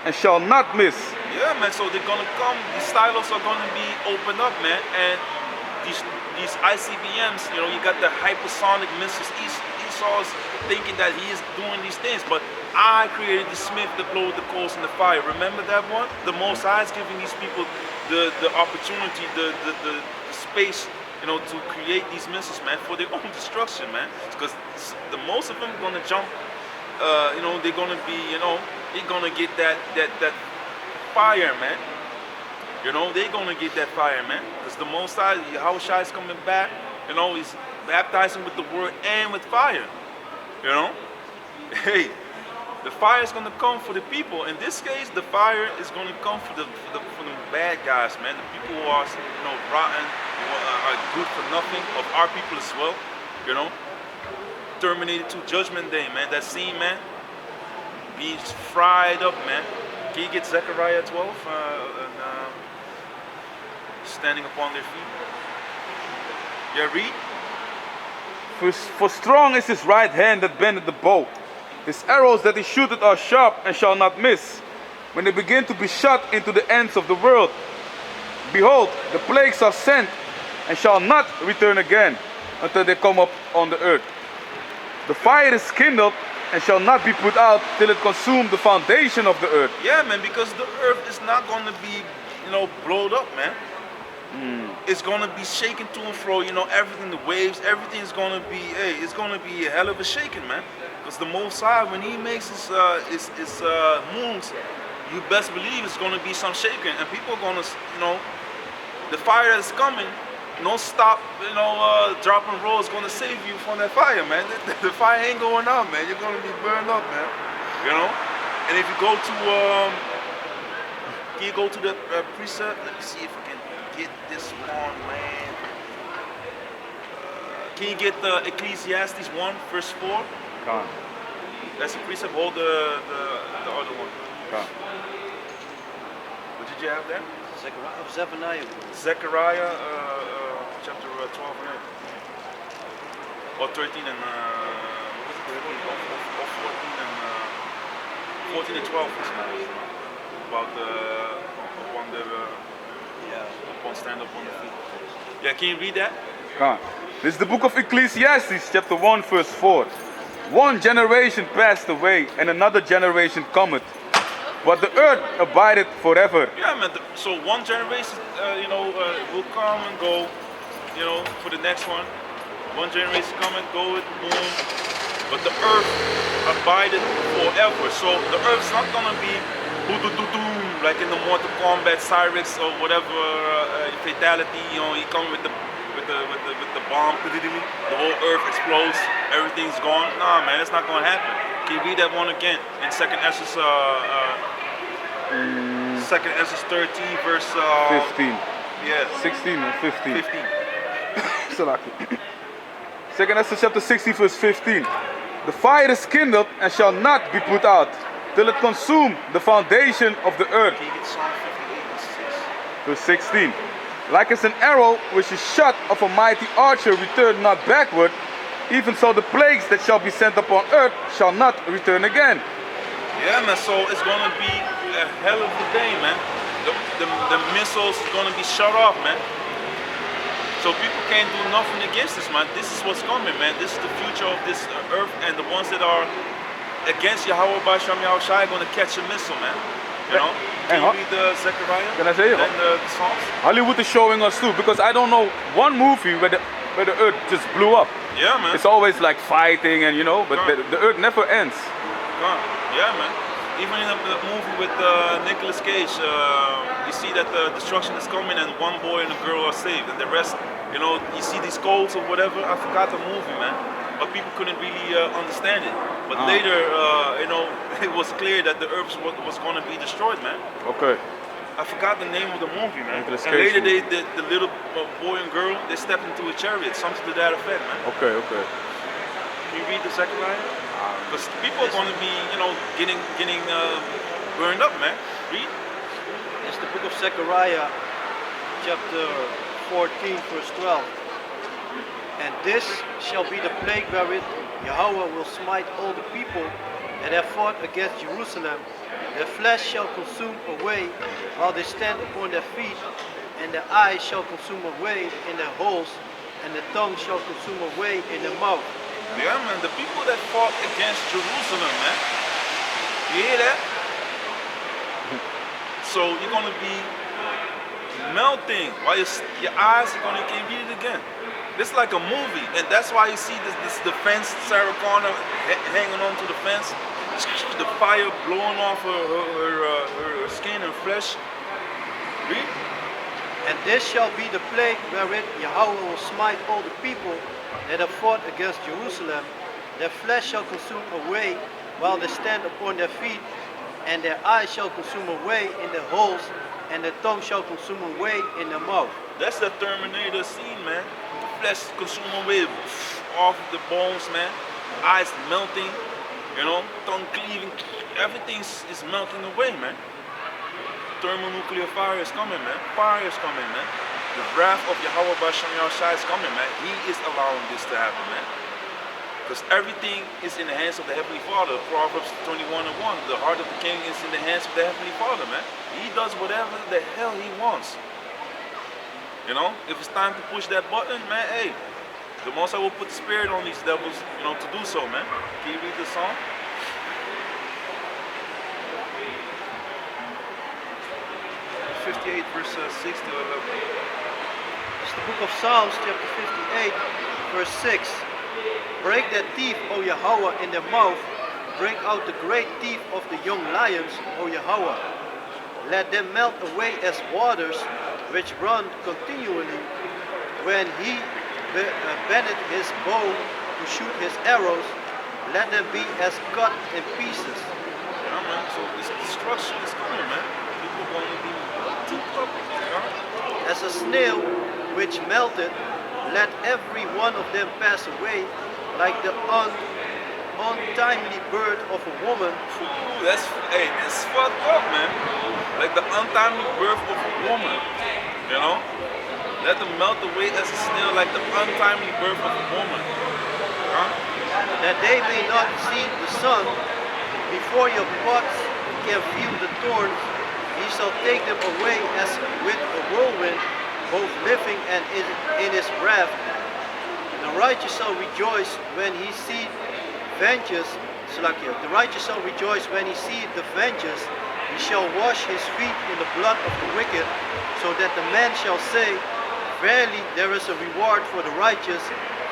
and shall not miss. Yeah, man. So they're gonna come. These silos are gonna be opened up, man. And these ICBMs, you know, you got the hypersonic missiles. Esau's thinking that he is doing these things, but I created the smith that blowed the coals in the fire. Remember that one? The Most High is giving these people the opportunity, the space, you know, to create these missiles, man, for their own destruction, man. Because the most of them are gonna jump. You know, they're gonna be, you know, they're gonna get that fire, man. You know, they're gonna get that fire, man. Because the Most High, Yahushua is coming back. You know, he's baptizing with the word and with fire. You know, hey. The fire is going to come for the people. In this case, the fire is going to come for the bad guys, man. The people who are, you know, rotten, who are good for nothing, of our people as well, you know. Terminated to Judgment Day, man. That scene, man, be fried up, man. Can you get Zechariah 12 standing upon their feet? Yeah, read. For strong is his right hand that bendeth the bow. His arrows that he shooteth are sharp and shall not miss. When they begin to be shot into the ends of the world, behold, the plagues are sent and shall not return again until they come up on the earth. The fire is kindled and shall not be put out till it consume the foundation of the earth. Yeah, man, because the earth is not going to be, you know, blowed up, man. It's going to be shaken to and fro, you know, everything, the waves, everything's going to be, hey, it's going to be a hell of a shaking, man. Because the Most High, when he makes his moons, you best believe it's going to be some shaking. And people are going to, you know, the fire that's coming, no stop, you know, drop and roll is going to save you from that fire, man. The fire ain't going out, man. You're going to be burned up, man. You know? And if you go to, can you go to the precept? Let me see if I can get this one, man. Can you get the Ecclesiastes 1, verse 4? Come. That's a precept. Hold the other one. Come. What did you have there? Zephaniah. Zechariah chapter 12 and 8. Or 13 and or 14 and 12 about upon stand up on the feet. Yeah, can you read that? Come. This is the book of Ecclesiastes, chapter 1, verse 4. One generation passed away, and another generation cometh, but the earth abideth forever. Yeah, man. So one generation, will come and go, for the next one. One generation come and go, boom. But the earth abideth forever. So the earth's not gonna be boom, like in the Mortal Kombat Cyrix or whatever fatality. He come with the bomb, the whole earth explodes, everything's gone. Nah, man, it's not gonna happen. Can you read that one again in Second Esdras 13, verse 15. Yeah, 16 and 15. 15. Salaki. Second Esdras chapter 16 verse 15. The fire is kindled and shall not be put out till it consume the foundation of the earth. Can you get Psalm 58 Verse 16. Like as an arrow which is shot of a mighty archer return not backward, even so the plagues that shall be sent upon earth shall not return again. Yeah, man, so it's gonna be a hell of a day, man. The missiles is gonna be shut off, man. So people can't do nothing against this, man. This is what's coming, man. This is the future of this earth, and the ones that are against Yahweh Basham Yahushai are gonna catch a missile, man. You know? Can you read the Zechariah? Can I say it? And the Psalms? Hollywood is showing us too, because I don't know one movie where the earth just blew up. Yeah, man. It's always like fighting and but the earth never ends. Yeah, man. Even in the movie with Nicolas Cage, you see that the destruction is coming and one boy and a girl are saved, and the rest, you see these codes or whatever. I forgot the movie, man. But people couldn't really understand it. But later, it was clear that the earth was going to be destroyed, man. Okay. I forgot the name of the movie, man. Nicolas And Cage later, the little boy and girl, they stepped into a chariot, something to that effect, man. Okay. Can you read the Zechariah? Because people are going to be, getting burned up, man. Read. It's the book of Zechariah, chapter 14, verse 12. And this shall be the plague wherewith Yahweh will smite all the people that have fought against Jerusalem. Their flesh shall consume away while they stand upon their feet, and their eyes shall consume away in their holes, and the tongue shall consume away in their mouth. Yeah, man, the people that fought against Jerusalem, man. You hear that? So you're going to be melting while your eyes are going to, can you read it again? It's like a movie, and that's why you see the fence, Sarah Connor hanging on to the fence, the fire blowing off her skin and flesh. Read. And this shall be the plague wherewith Yahweh will smite all the people that have fought against Jerusalem. Their flesh shall consume away while they stand upon their feet, and their eyes shall consume away in their holes, and their tongue shall consume away in their mouth. That's the Terminator scene, man. The flesh consume away off the bones, man. Eyes melting, tongue cleaving. Everything is melting away, man. Thermonuclear fire is coming, man. Fire is coming, man. The wrath of Yahweh Basham Yahushai is coming, man. He is allowing this to happen, man. Because everything is in the hands of the Heavenly Father. Proverbs 21:1. The heart of the king is in the hands of the Heavenly Father, man. He does whatever the hell he wants. If it's time to push that button, man, hey, the Most High will put the spirit on these devils, to do so, man. Can you read the song? Verse 6 to 11. It's the book of Psalms, chapter 58, verse 6. Break their teeth, O Yahweh, in their mouth. Break out the great teeth of the young lions, O Yahweh. Let them melt away as waters, which run continually. When he bendeth his bow to shoot his arrows, let them be as cut in pieces. Yeah, man. So this destruction is coming, man. People are going to be took up, As a snail which melted, let every one of them pass away, like the untimely birth of a woman. Ooh, that's fucked up, man. Like the untimely birth of a woman, Let them melt away as a snail, like the untimely birth of a woman. That they may not see the sun, before your pots can feel the thorns, he shall take them away as with a whirlwind, both living and in his wrath. The righteous shall rejoice when he seeth vengeance. The righteous shall rejoice when he seeth the vengeance, He shall wash his feet in the blood of the wicked, so that the man shall say, Verily there is a reward for the righteous,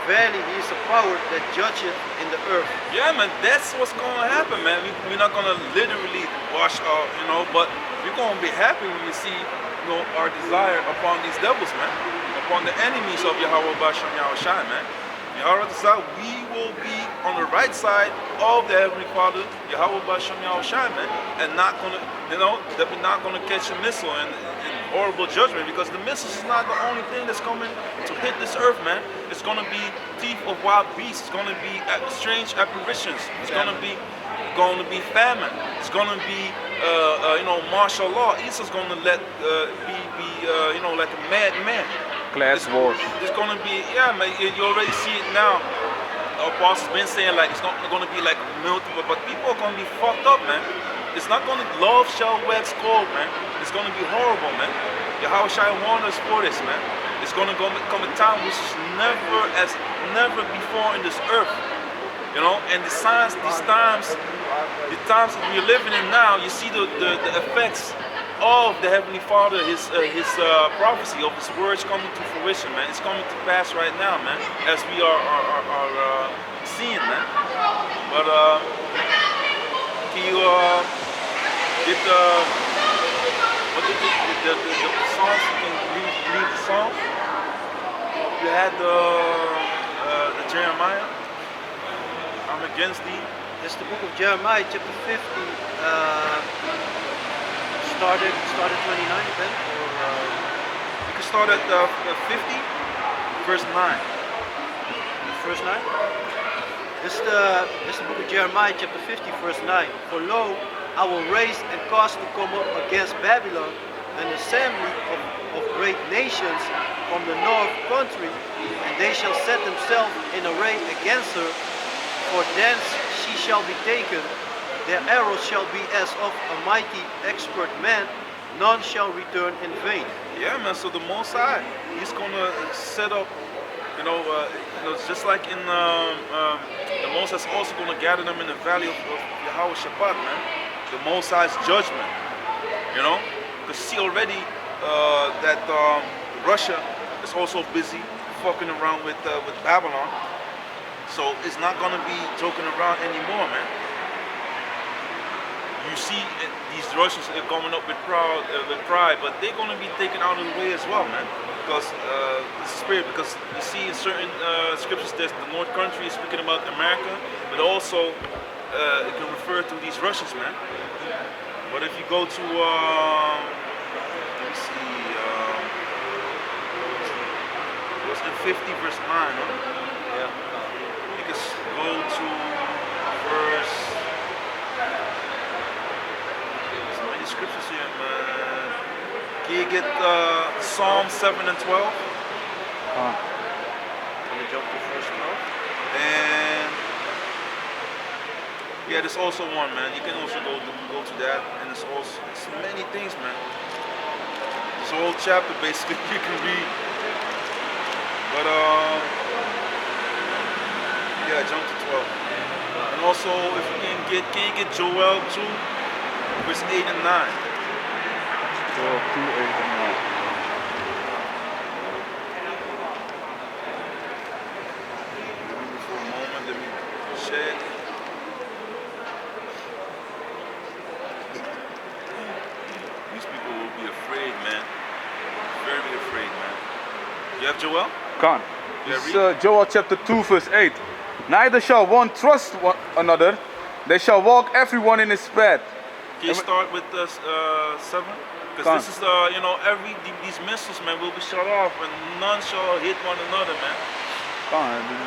verily he is a power that judgeth in the earth. Yeah, man, that's what's gonna happen, man. We're not gonna literally wash out, but we're gonna be happy when we see, our desire upon these devils, man, upon the enemies of Yahweh Bashem Yahushai, man. Yahweh Zah, we will be on the right side of the Heavenly Father, Yahweh Bashem Yahushai, man, and not gonna, that we're not gonna catch a missile and horrible judgment, because the missiles is not the only thing that's coming to hit this earth, man. It's gonna be teeth of wild beasts. It's gonna be strange apparitions. It's gonna be famine. It's gonna be martial law. Esau's gonna be like a madman. Class wars. It's gonna be, yeah, man. You already see it now. Our apostles been saying like it's not gonna be like multiple, but people are gonna be fucked up, man. It's not gonna, love shall wax cold, man. It's gonna be horrible, man. Yahweh Shai warned us for this, man. It's gonna come a time which is never before in this earth. And the times that we're living in now, you see the effects of the Heavenly Father, his prophecy of his words coming to fruition, man. It's coming to pass right now, man, as we are seeing, man. But can you get the songs? You can read the song. You had the Jeremiah. I'm against thee. This is the book of Jeremiah, chapter 50. Started 29 then, or You can start at 50, verse 9. verse 9. This is the book of Jeremiah, chapter 50, verse 9. For lo, I will raise and cause to come up against Babylon an assembly of great nations from the north country, and they shall set themselves in array against her, for thence she shall be taken. Their arrows shall be as of a mighty expert man, none shall return in vain. Yeah, man, so the Most High, he's gonna set up, just like in the Most High's also gonna gather them in the valley of Yahweh Shabbat, man. The Most High's judgment, because see already that Russia is also busy fucking around with Babylon, so it's not gonna be joking around anymore, man. You see these Russians are coming up with pride, but they're gonna be taken out of the way as well, man. Because the spirit, because you see in certain scriptures that the North country is speaking about America, but also it can refer to these Russians, man. But if you go to, let me see, it was in 50 verse 9, huh? Yeah. You can go to verse. Scriptures here, man. Can you get Psalm 7 and 12? Can we jump to verse 12? And yeah, there's also one, man. You can also go to that, and it's many things, man. This whole chapter basically you can read. But yeah, jump to 12. And also, if you can you get Joel 2? Verse 8 and 9. 12, 2, 8 and 9. For a moment, let me check. These people will be afraid, man. Very afraid, man. You have Joel? Khan. It's Joel chapter 2, verse 8. Neither shall one trust one another, they shall walk everyone in his path. Can you start with 7? Because this is, these missiles, man, will be shot off and none shall hit one another, man.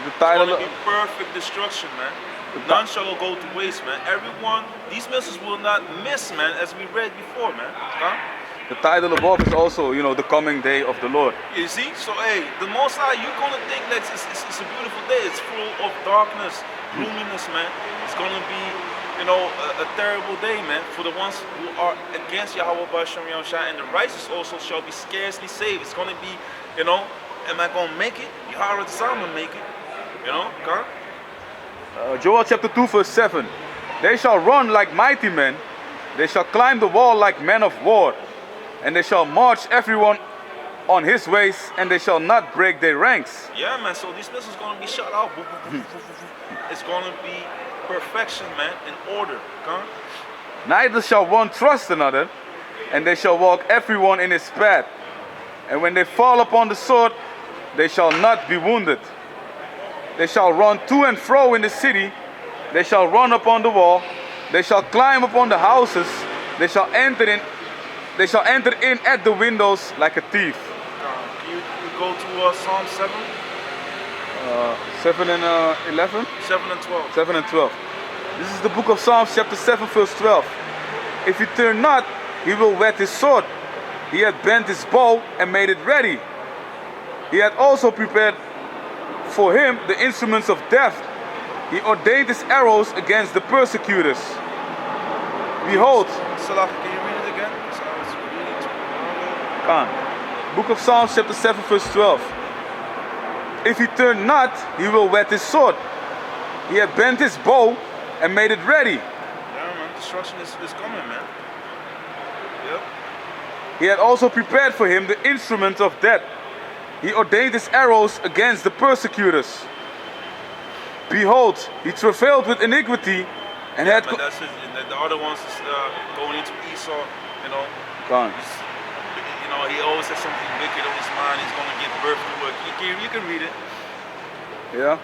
The title it's going to be perfect destruction, man. None shall go to waste, man. Everyone, these missiles will not miss, man, as we read before, man. The title above is also, the coming day of the Lord. You see? So, hey, the Most High, you're going to think that it's a beautiful day. It's full of darkness, gloominess, man. It's going to be a terrible day, man, for the ones who are against Yahweh Bashem Yahushua, and the righteous also shall be scarcely saved. It's going to be, am I going to make it? Yahweh Zah will make it, God. Joel chapter 2, verse 7. They shall run like mighty men. They shall climb the wall like men of war, and they shall march everyone on his ways, and they shall not break their ranks. Yeah, man. So these missiles gonna be shot out. It's gonna be perfection, man, in order. Huh? Neither shall one trust another, and they shall walk everyone in his path. And when they fall upon the sword, they shall not be wounded. They shall run to and fro in the city. They shall run upon the wall. They shall climb upon the houses. They shall enter in. They shall enter in at the windows like a thief. You go to Psalm 7, 7 and 11. 7 and 12. 7 and 12. This is the book of Psalms, chapter 7, verse 12. If he turn not, he will whet his sword. He hath bent his bow and made it ready. He hath also prepared for him the instruments of death. He ordained his arrows against the persecutors. Behold, Salah, can you read it again? Because I was reading too. Khan. Book of Psalms, chapter 7, verse 12. If he turn not, he will whet his sword. He hath bent his bow and made it ready. Yeah, man. Destruction is coming, man. Yep. He had also prepared for him the instrument of death. He ordained his arrows against the persecutors. Behold, he travailed with iniquity and had... But that's his, the other ones is going into Esau, you know. Gone. You know, he always has something wicked on his mind. He's going to give birth to it. You can read it. Yeah.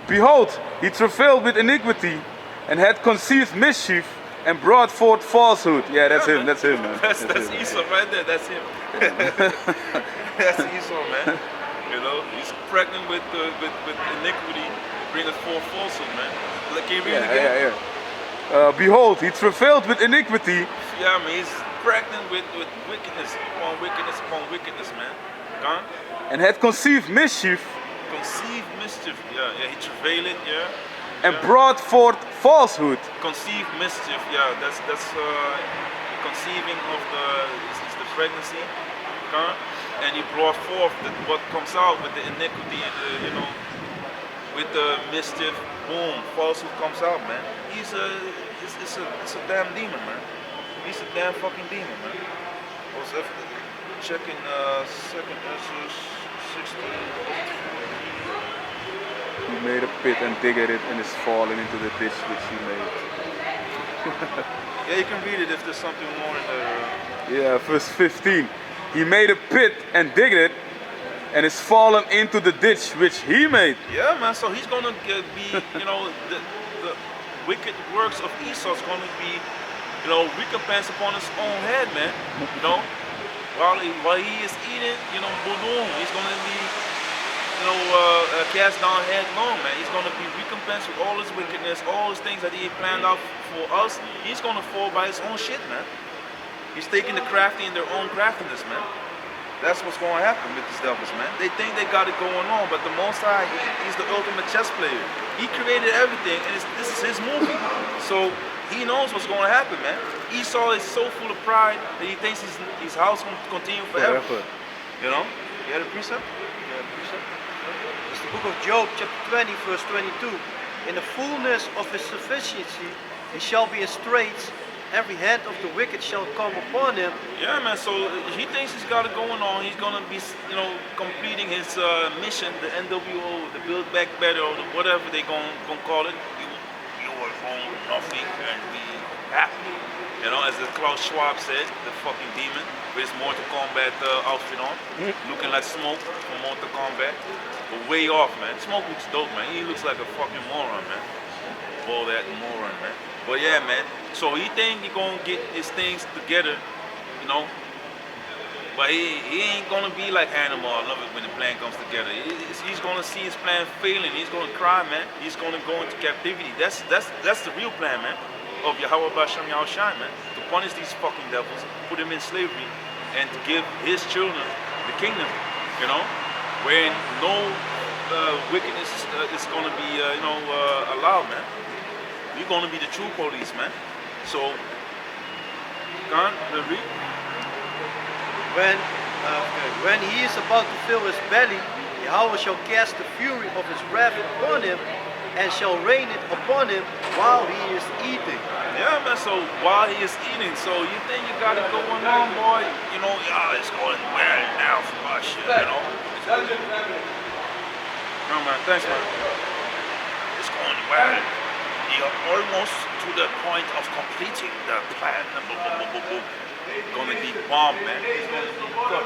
Behold, he travailed with iniquity and had conceived mischief and brought forth falsehood. Yeah, that's him. Man. That's him, man. That's him. Esau right there. That's him. That's Esau, man. You know, he's pregnant with iniquity, bringing forth falsehood, man. Like, can you read it again? Yeah. Behold, he travailed with iniquity. Yeah, I mean, he's pregnant with wickedness upon wickedness upon wickedness, man. Gone? And had conceived mischief. Conceived mischief. Yeah, he travailed, yeah. And brought forth falsehood. Conceived mischief, yeah. That's the conceiving of is the pregnancy. Huh? And he brought forth what comes out with the iniquity, with the mischief. Boom, falsehood comes out, man. It's a damn demon, man. He's a damn fucking demon, man. I was checking 2 Ezra 16. He made a pit and digged it and is fallen into the ditch which he made. Yeah, you can read it if there's something more in there. Yeah, verse 15. He made a pit and digged it and is fallen into the ditch which he made. Yeah, man, so he's gonna be, the wicked works of Esau is gonna be, recompense upon his own head, man. While he is eating, boom, he's gonna be, cast down headlong, man. He's gonna be recompensed with all his wickedness, all his things that he planned out for us. He's gonna fall by his own shit, man. He's taking the crafty in their own craftiness, man. That's what's going to happen with these devils, man. They think they got it going on, but the Most High, he's the ultimate chess player. He created everything, and this is his movie. So he knows what's going to happen, man. Esau is so full of pride that he thinks his house will continue forever. You know? You had a precept? It's the book of Job, chapter 20, verse 22. In the fullness of his sufficiency, he shall be in straits. Every hand of the wicked shall come upon him. Yeah, man. So he thinks he's got it going on. He's gonna be, completing his mission, the NWO, the Build Back Better, or whatever they gonna call it. You are home, nothing, and be happy. As the Klaus Schwab said, the fucking demon with his Mortal Kombat outfit on, looking like Smoke from Mortal Kombat, but way off, man. Smoke looks dope, man. He looks like a fucking moron, man. All that moron, man. But yeah, man. So he think he gonna get his things together, but he ain't gonna be like Animal. I love it when the plan comes together. He's gonna see his plan failing. He's gonna cry, man. He's gonna go into captivity. That's the real plan, man, of Yahweh Basham Yahushai, man. To punish these fucking devils, put them in slavery, and to give his children the kingdom, wherein no wickedness is gonna be, allowed, man. We're gonna be the true police, man. So, Khan, read. When he is about to fill his belly, Yahweh shall cast the fury of his wrath upon him, and shall rain it upon him while he is eating. Yeah, man. So while he is eating, so you think you got it going on, boy? You know, yeah, it's going well now for my shit. You know. No, man. Thanks, man. It's going well. You're almost to the point of completing the plan. Gonna be bomb, man. It's gonna be good.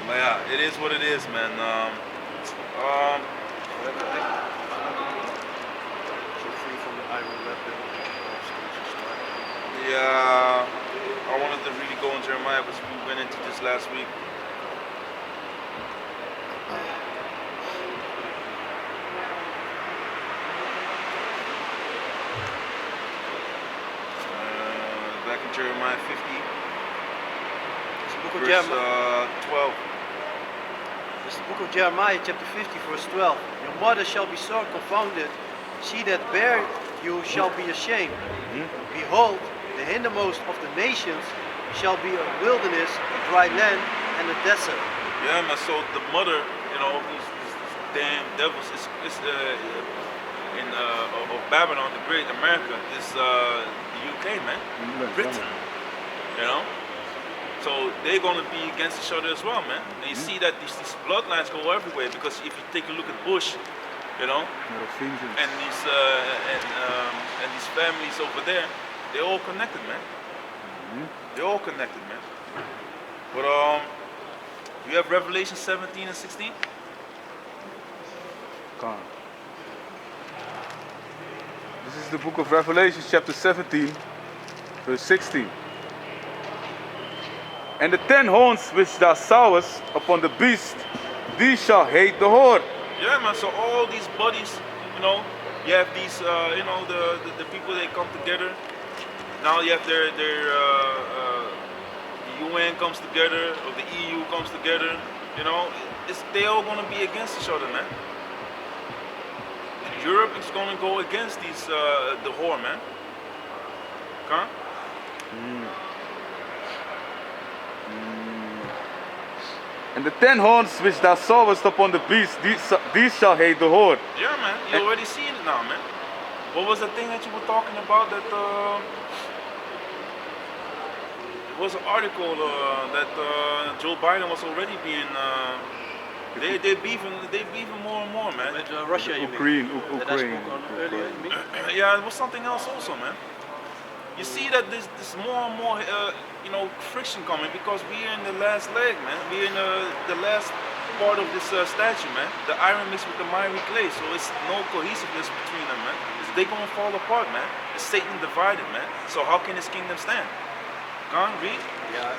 But yeah, it is what it is, man. Free from the iron weapon. Yeah, I wanted to really go in Jeremiah because we went into this last week. Back in Jeremiah 50, It's the book of verse Jeremiah. 12. This is the book of Jeremiah, chapter 50, verse 12. Your mother shall be sore confounded. She that bare you shall be ashamed. Behold, the hindermost of the nations shall be a wilderness, a dry land, and a desert. Yeah, man. So the mother, you know, these damn devils is of Babylon, the Great America, is the UK, man, Britain. You know. So they're gonna be against each other as well, man. And you see that these bloodlines go everywhere because if you take a look at Bush, you know, and these families over there, they're all connected, man. They're all connected, man. But you have Revelation 17 and 16. Come on. This is the book of Revelation, chapter 17, verse 16. And the 10 horns which thou sawest upon the beast, these shall hate the whore. Yeah, man. So all these bodies, you know, you have these, you know, the people they come together. Now you have the UN comes together, or the EU comes together. You know, they all gonna be against each other, man. Europe is gonna go against these the whore, man. Okay? And the 10 horns which thou sawest upon the beast, these shall hate the whore. Yeah, man. You already seen it now, man. What was the thing that you were talking about? That it was an article that Joe Biden was already being. They beefing more and more, man. With Russia, you Ukraine, mean? That I spoke on earlier, you mean? Yeah, it was something else also, man. You see that there's more and more, you know, friction coming because we're in the last leg, man. We're in the last part of this statue, man. The iron mixed with the miry clay, so it's no cohesiveness between them, man. They gonna fall apart, man. It's Satan divided, man. So how can his kingdom stand? Go on, read. Yeah.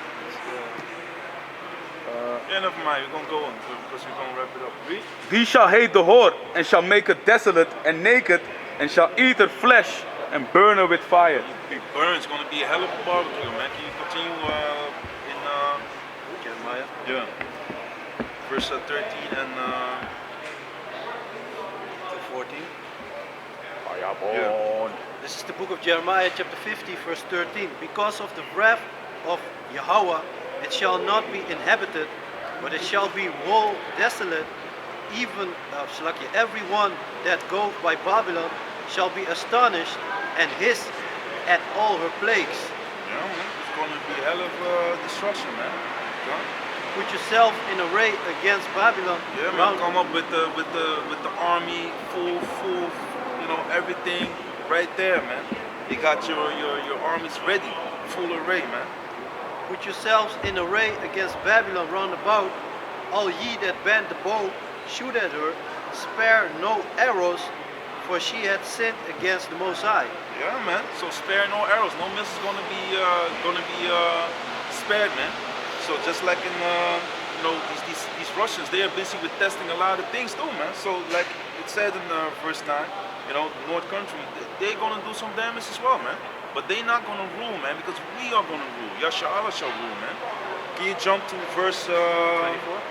Yeah, never mind. We're gonna go on because we're gonna wrap it up. Read. These shall hate the whore, and shall make her desolate and naked, and shall eat her flesh, and burn her with fire. Big Burn's gonna be a hell of a barbecue, man. Can you continue in Jeremiah. yeah, verse 13 and To 14. yeah. This is the book of Jeremiah, chapter 50, verse 13. Because of the wrath of Yahweh, it shall not be inhabited, but it shall be whole desolate. Even everyone that goeth by Babylon shall be astonished and hiss at all her plagues. Yeah, man. It's gonna be a hell of destruction, man. Yeah. Put yourself in array against Babylon. Yeah, man. Come up with the army, full, you know, everything right there, man. You got your armies ready, full array, man. Put yourselves in array against Babylon round about. All ye that bend the bow, shoot at her. Spare no arrows, for she had sinned against the Most High. Yeah, man. So spare no arrows. No missiles gonna be spared, man. So just like in you know, these Russians, they are busy with testing a lot of things too, man. So like it said in verse 9, you know, North Country, they're gonna do some damage as well, man. But they're not gonna rule, man, because we are gonna rule. Yasha Allah shall rule, man. Can you jump to verse 24?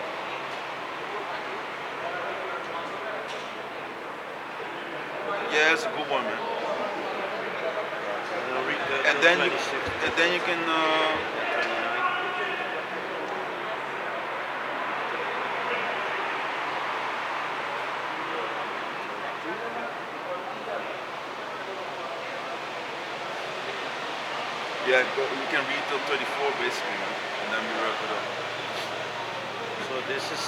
Yeah, it's a good one, man. And I'll read And till then you, 26. and then you can. 29. Yeah, you can read till 34 basically, man. And then we wrap it up. So this is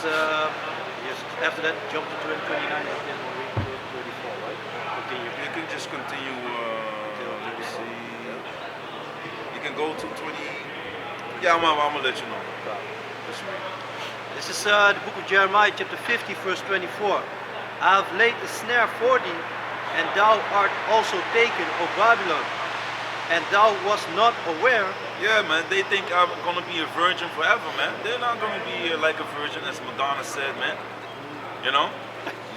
yes. After that, jump to 29, and then we'll read to 34, right? Continue. You can just continue. Let me see. You can go to 20. Yeah, I'm gonna let you know. Just read. This is the book of Jeremiah, chapter 50, verse 24. I have laid a snare for thee, and thou art also taken, O Babylon, and thou wast not aware. Yeah, man, they think I'm gonna be a virgin forever, man. They're not gonna be like a virgin, as Madonna said, man. You know,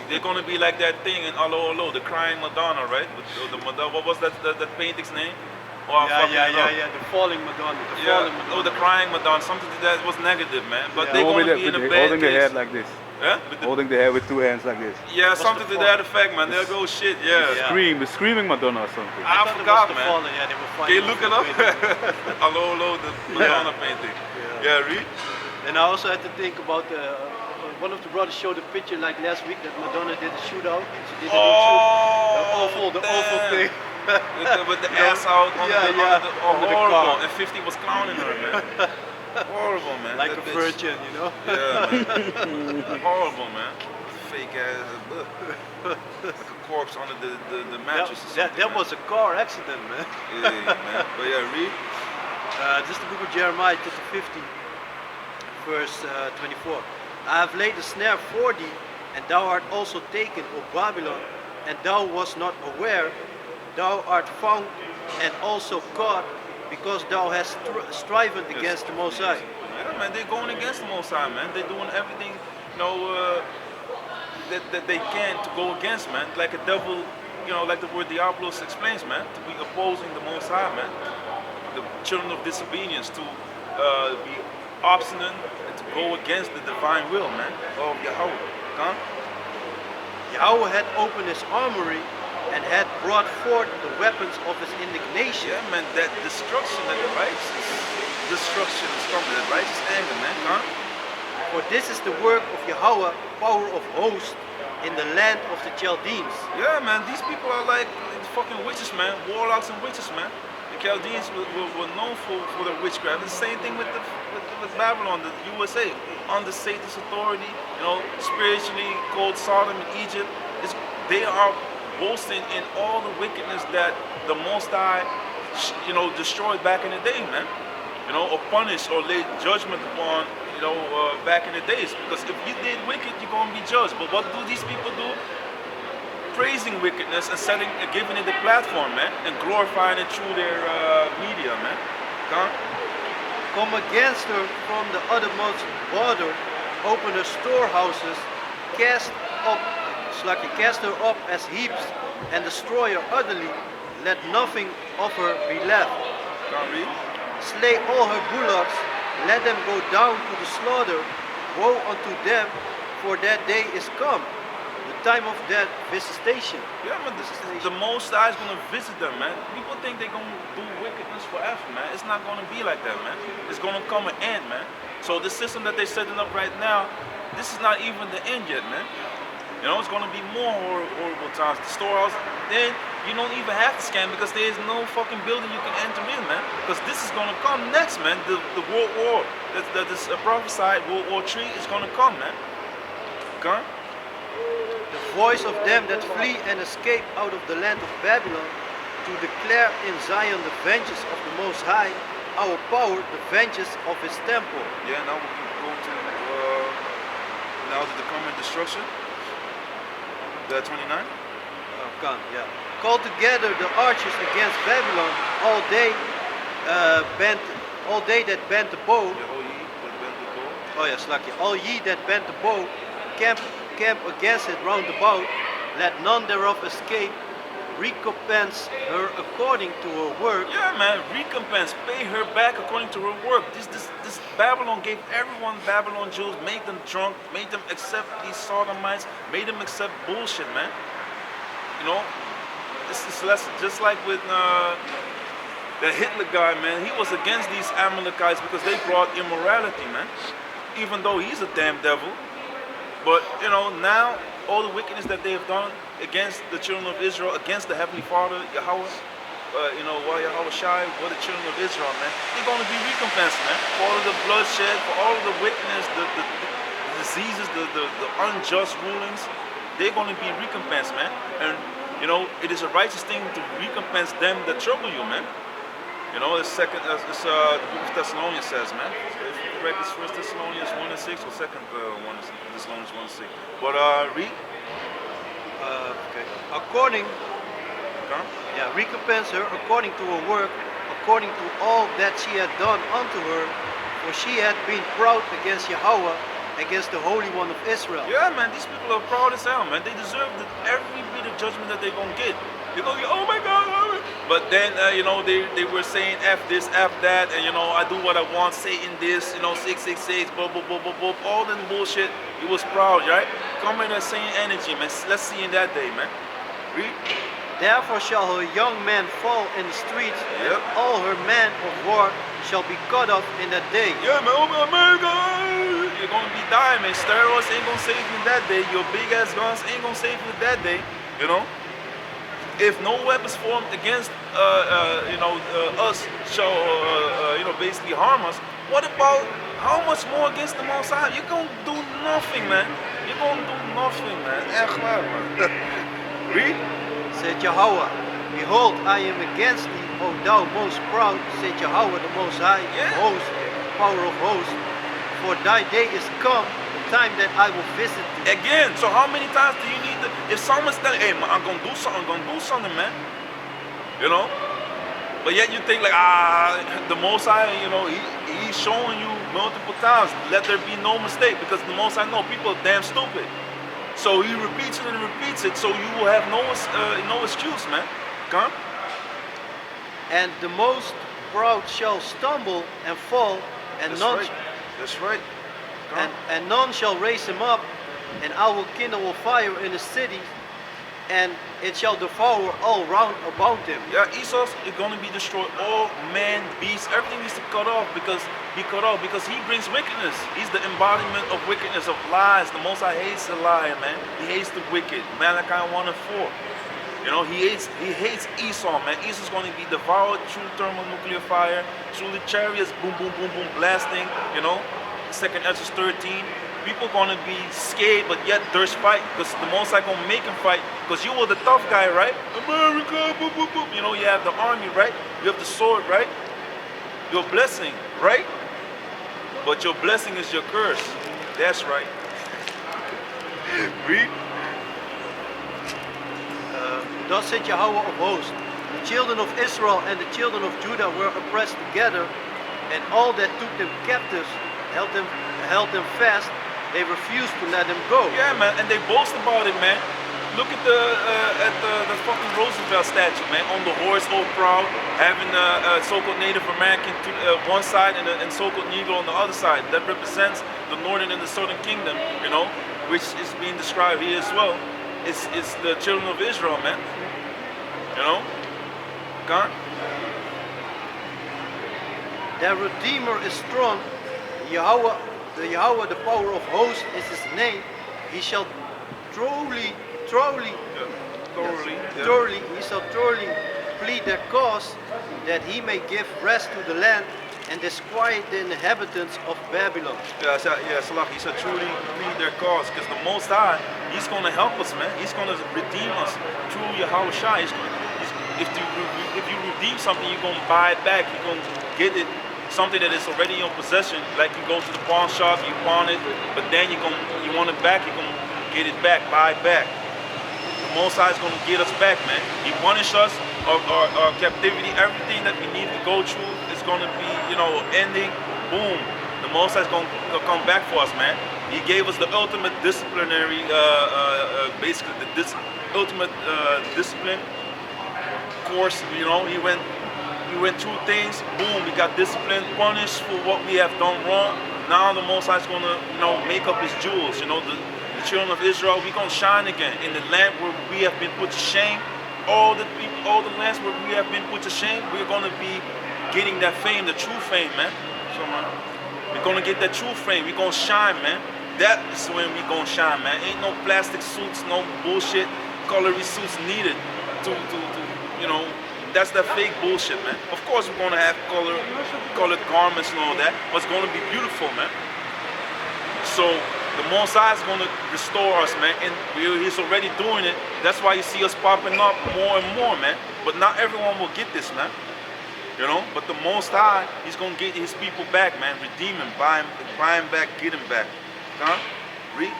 they're gonna be like that thing in Allo Allo, the crying Madonna, right? The Madonna, what was that painting's name? Oh, I'm fucking it up. The falling Madonna. The Yeah, falling Madonna. oh, the crying Madonna, something that was negative, man. But Yeah. they're With gonna be in a bad holding the place. head like this. Yeah? With the- Holding the head with two hands like this. yeah, What's something the to that effect, man. They'll go shit, yeah. Yeah. The screaming Madonna or something. I thought it was forgot, the man. falling. Yeah, they were Can fighting. you look it up? Allo Allo, the Madonna painting. Yeah, read. And I also had to think about one of the brothers showed a picture like last week that Madonna did a shootout. She did a little shoot. The awful damn. thing. With the ass out on Yeah, the, yeah, on the, oh, under the horrible. car. And 50 was clowning her, man. Horrible, man. Like That a bitch- virgin, you know? Yeah, man. Horrible, man. Fake ass. Like a corpse under the mattress or something. That man. was a car accident, man. Yeah, man. But yeah, read. This is the book of Jeremiah, chapter 50, verse 24. I have laid a snare for thee, and thou art also taken, O Babylon, and thou wast not aware. Thou art found and also caught, because thou hast striven against the Most High. Yeah, man. They're going against the Most High, man. They're doing everything, you know, that they can to go against, man. Like a devil, you know, like the word Diablos explains, man. To be opposing the Most High, man. The children of disobedience, to be obstinate and to go against the divine will, man, of Yahweh. Huh? Yahweh had opened his armory and had brought forth the weapons of his indignation. Yeah, man, that destruction, that righteous destruction is coming, that righteous anger, man. Huh? For this is the work of Yahweh, power of hosts, in the land of the Chaldeans. Yeah, man, these people are like fucking witches, man, warlocks and witches, man. The Chaldeans were known for their witchcraft. The same thing with Babylon, the USA, under Satan's authority, you know, spiritually called Sodom and Egypt. They are boasting in all the wickedness that the Most High, you know, destroyed back in the day, man. You know, or punished or laid judgment upon, you know, back in the days. Because if you did wicked, you're going to be judged. But what do these people do? Praising wickedness and giving it the platform, man, and glorifying it through their media, man. Huh? Come against her from the uttermost border, open her storehouses, cast her up as heaps, and destroy her utterly. Let nothing of her be left. Can't read? Slay all her bullocks, let them go down to the slaughter. Woe unto them, for that day is come, the time of that visitation. Yeah, man, the Most High is going to visit them, man. People think they're going to do wickedness forever, man. It's not going to be like that, man. It's going to come an end, man. So the system that they're setting up right now, this is not even the end yet, man. You know, it's going to be more horrible times. The storehouse, then you don't even have to scan because there's no fucking building you can enter in, man. Because this is going to come next, man. The World War, that is prophesied, World War III is going to come, man. Okay? The voice of them that flee and escape out of the land of Babylon, to declare in Zion the vengeance of the Most High, our power, the vengeance of his temple. Yeah, now we can go to now to the coming destruction. The 29? Yeah. Call together the archers against Babylon, all they that bend the bow. Yeah, oh, ye that bend the bow. Oh yes, lucky. All ye that bend the bow, camp against it round about. Let none thereof escape. Recompense her according to her work. Yeah, man, recompense, pay her back according to her work. This Babylon gave everyone Babylon Jews, made them drunk, made them accept these sodomites, made them accept bullshit, man. You know, it's less, just like with the Hitler guy, man. He was against these Amalekites because they brought immorality, man. Even though he's a damn devil. But, you know, now all the wickedness that they have done against the children of Israel, against the Heavenly Father, Yahweh, you know, Yahweh Shai, what the children of Israel, man, they're going to be recompensed, man. For all of the bloodshed, for all of the wickedness, the diseases, the unjust rulings, they're going to be recompensed, man. And, you know, it is a righteous thing to recompense them that trouble you, man. You know, it's the book of Thessalonians says, man. If you correct, it's 1 Thessalonians 1 and 6 or 2 Thessalonians 1 and 6. But read. Okay. According, recompense her according to her work, according to all that she had done unto her, for she had been proud against Yahweh, against the Holy One of Israel. Yeah, man, these people are proud as hell, man. They deserve every bit of judgment that they're going to get. They're going to get, oh my God. But then, you know, they were saying F this, F that, and, you know, I do what I want, Satan this, you know, 666, blah, blah, blah, blah, blah, all that bullshit. He was proud, right? Come in that same energy, man. Let's see in that day, man. Read. Therefore shall her young men fall in the streets, Yep. and all her men of war shall be cut off in that day. Yeah, man, oh my America! You're gonna be dying, man. Steroids ain't gonna save you that day. Your big ass guns ain't gonna save you that day. You know? If no weapons formed against us shall basically harm us, what about how much more against the Most High? You're gonna do nothing, man. You're gonna do nothing, man. Echt waar, man. Read. Said Yahweh, behold, I am against thee, O thou most proud, said Yahweh the Most High, Yeah. host, power of hosts. For thy day is come, the time that I will visit thee. Again, so how many times do you need to, if someone's telling, hey man, I'm gonna do something, man. You know? But yet you think like, the Most High, you know, he's showing you multiple times, let there be no mistake, because the Most High know people are damn stupid. So he repeats it and repeats it, so you will have no excuse, man. Come. And the most proud shall stumble and fall, and That's none right. That's right. Come. and none shall raise him up, and I will kindle a fire in the city, and it shall devour all round about him. Yeah, Esau's going to be destroyed. All man, beasts, everything needs to be cut off because he brings wickedness. He's the embodiment of wickedness, of lies. The Most High hates the liar, man. He hates the wicked. Malachi 1 and 4. You know, he hates Esau, man. Esau's going to be devoured through thermonuclear fire, through the chariots, boom, boom, boom, boom, blasting. You know, 2nd Ezra 13. People going to be scared, but yet there's fight because the Most High going to make him fight because you were the tough guy, right? America, boom, boom, boom. You know, you have the army, right? You have the sword, right? Your blessing, right? But your blessing is your curse. That's right. Read. Thus said Yahweh of hosts, the children of Israel and the children of Judah were oppressed together, and all that took them captives held them fast. They refused to let them go. Yeah, man, and they boast about it, man. Look at the fucking Roosevelt statue, man, on the horse, all proud, having a so-called Native American to one side and so-called Negro on the other side. That represents the northern and the southern kingdom, you know, which is being described here as well. It's the children of Israel, man. You know, God. Their Redeemer is strong. Yahweh, the power of hosts is his name. He shall thoroughly plead their cause, that he may give rest to the land and disquiet the inhabitants of Babylon. Yeah, Salah, he said truly plead their cause, because the Most High, he's going to help us, man. He's going to redeem us through Yahweh Shai. If you redeem something, you're going to buy it back. You're going to get it, something that is already in your possession. Like you go to the pawn shop, you pawn it, but then you want it back, you're going to get it back, buy it back. The Most High is going to get us back, man. He punished us, our captivity, everything that we need to go through is going to be, you know, ending. Boom. The Most High is going to come back for us, man. He gave us the ultimate disciplinary, basically the ultimate discipline course. You know, he went through things. Boom, we got disciplined, punished for what we have done wrong. Now the Most High is going to, you know, make up his jewels. You know, the children of Israel, we're going to shine again in the land where we have been put to shame. all the people, all the lands where we have been put to shame, we're gonna be getting that fame, the true fame, man. So man, we're gonna get that true fame. We're gonna shine, man. That is when we gonna shine, man. Ain't no plastic suits, no bullshit, colory suits needed to you know. That's that fake bullshit, man. Of course, we're gonna have colored garments and all that, but it's gonna be beautiful, man. So the Most High is gonna restore us, man, and He's already doing it. That's why you see us popping up more and more, man. But not everyone will get this, man. You know. But the Most High, He's gonna get His people back, man. Redeem Him, buy him back, get Him back. Huh? Read.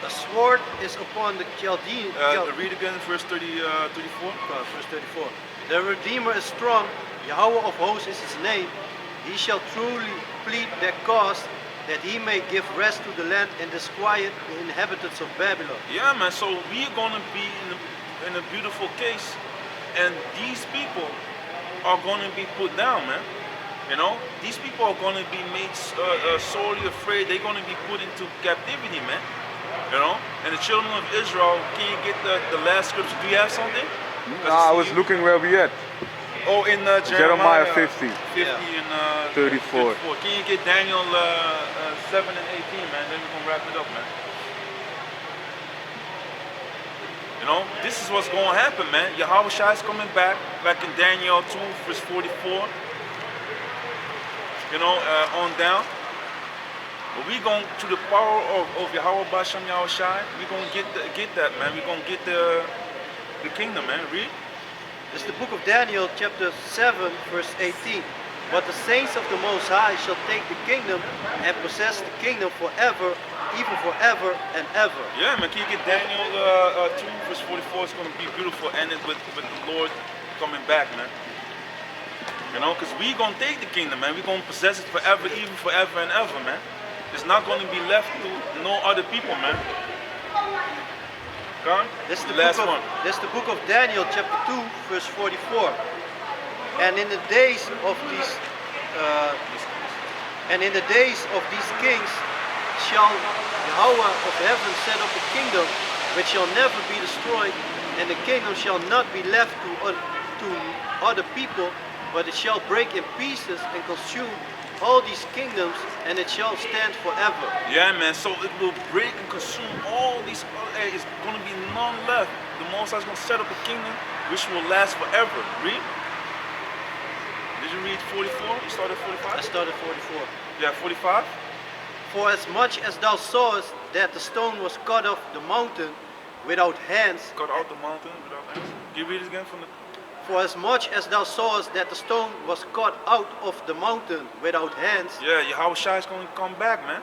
A sword is upon the Chaldean. Read again, verse 34. Verse 34. The Redeemer is strong. Yahweh of hosts is His name. He shall truly plead their cause, that He may give rest to the land and disquiet the inhabitants of Babylon. Yeah, man. So we're gonna be in a beautiful case, and these people are gonna be put down, man. You know, these people are gonna be made sorely afraid. They're gonna be put into captivity, man. You know, and the children of Israel. Can you get the last scripture? Do you have something? I was looking where we at. Oh, in Jeremiah 50. 50 and 34. Can you get Daniel 7 and 18, man? Then we can wrap it up, man. You know, this is what's going to happen, man. Yahweh Shai is coming back, like in Daniel 2, verse 44. You know, on down. But we going to the power of Yahweh Bashem Yahweh Shai. We going to get that, man. We going to get the kingdom, man. Read. It's the book of Daniel, chapter 7, verse 18. But the saints of the Most High shall take the kingdom and possess the kingdom forever, even forever and ever. Yeah, man. Can you get Daniel 2, verse 44? It's going to be beautiful, ended with the Lord coming back, man. You know, because we going to take the kingdom, man. We're going to possess it forever, even forever and ever, man. It's not going to be left to no other people, man. This is the last book of, one. This is the book of Daniel, chapter 2, verse 44. And in the days of these kings shall Yahweh of heaven set up a kingdom which shall never be destroyed, and the kingdom shall not be left to other people, but it shall break in pieces and consume all these kingdoms, and it shall stand forever. Yeah, man. So it will break and consume all these. It's going to be none left. The Most High is going to set up a kingdom which will last forever. Read. Did you read 44? You started 45? I started 44. Yeah, 45. For as much as thou sawest that the stone was cut off the mountain without hands. Cut out the mountain without hands. Can you read it again from the. For as much as thou sawest that the stone was cut out of the mountain without hands. Yeah, Yahweh Shai is going to come back, man.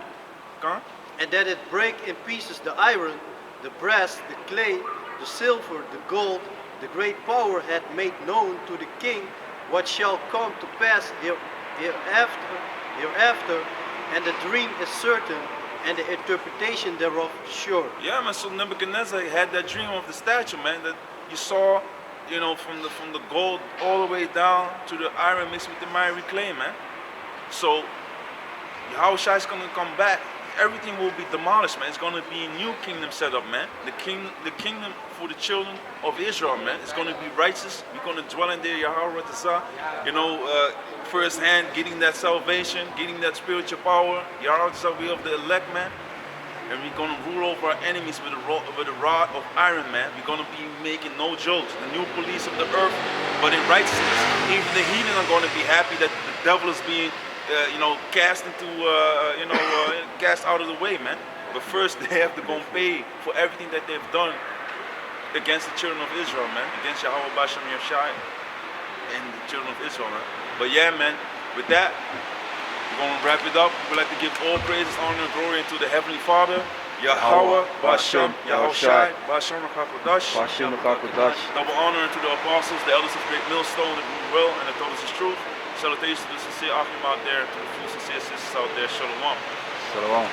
Come. And that it break in pieces the iron, the brass, the clay, the silver, the gold, the great power hath made known to the king what shall come to pass hereafter, and the dream is certain, and the interpretation thereof sure. Yeah, man. So Nebuchadnezzar had that dream of the statue, man, that you saw. You know, from the gold all the way down to the iron mixed with the miry clay, man. So Yahweh Shai is gonna come back. Everything will be demolished, man. It's gonna be a new kingdom set up, man. The kingdom for the children of Israel, man. It's gonna be righteous. We're gonna dwell in there, Yahweh Ratazah. You know, firsthand, getting that salvation, getting that spiritual power. Yahweh Ratazah, we of the elect, man. And we're going to rule over our enemies with a rod of iron, man. We're going to be making no jokes. The new police of the earth, but in righteousness. Even the heathen are going to be happy that the devil is being, cast into, cast out of the way, man. But first, they have to go and pay for everything that they've done against the children of Israel, man. Against Yahweh Bashem Yahshai and the children of Israel, man. But yeah, man, with that, we're going to wrap it up. We'd like to give all praises, honor, and glory unto the Heavenly Father, Yahweh, Bashem, Yahushai, Bashem, Rakakodash. Double honor unto the apostles, the elders of Great Millstone, that rule well and that told us the truth. Salutations to the sincere Achim out there, to the few sincere sisters out there. Shalom. Shalom.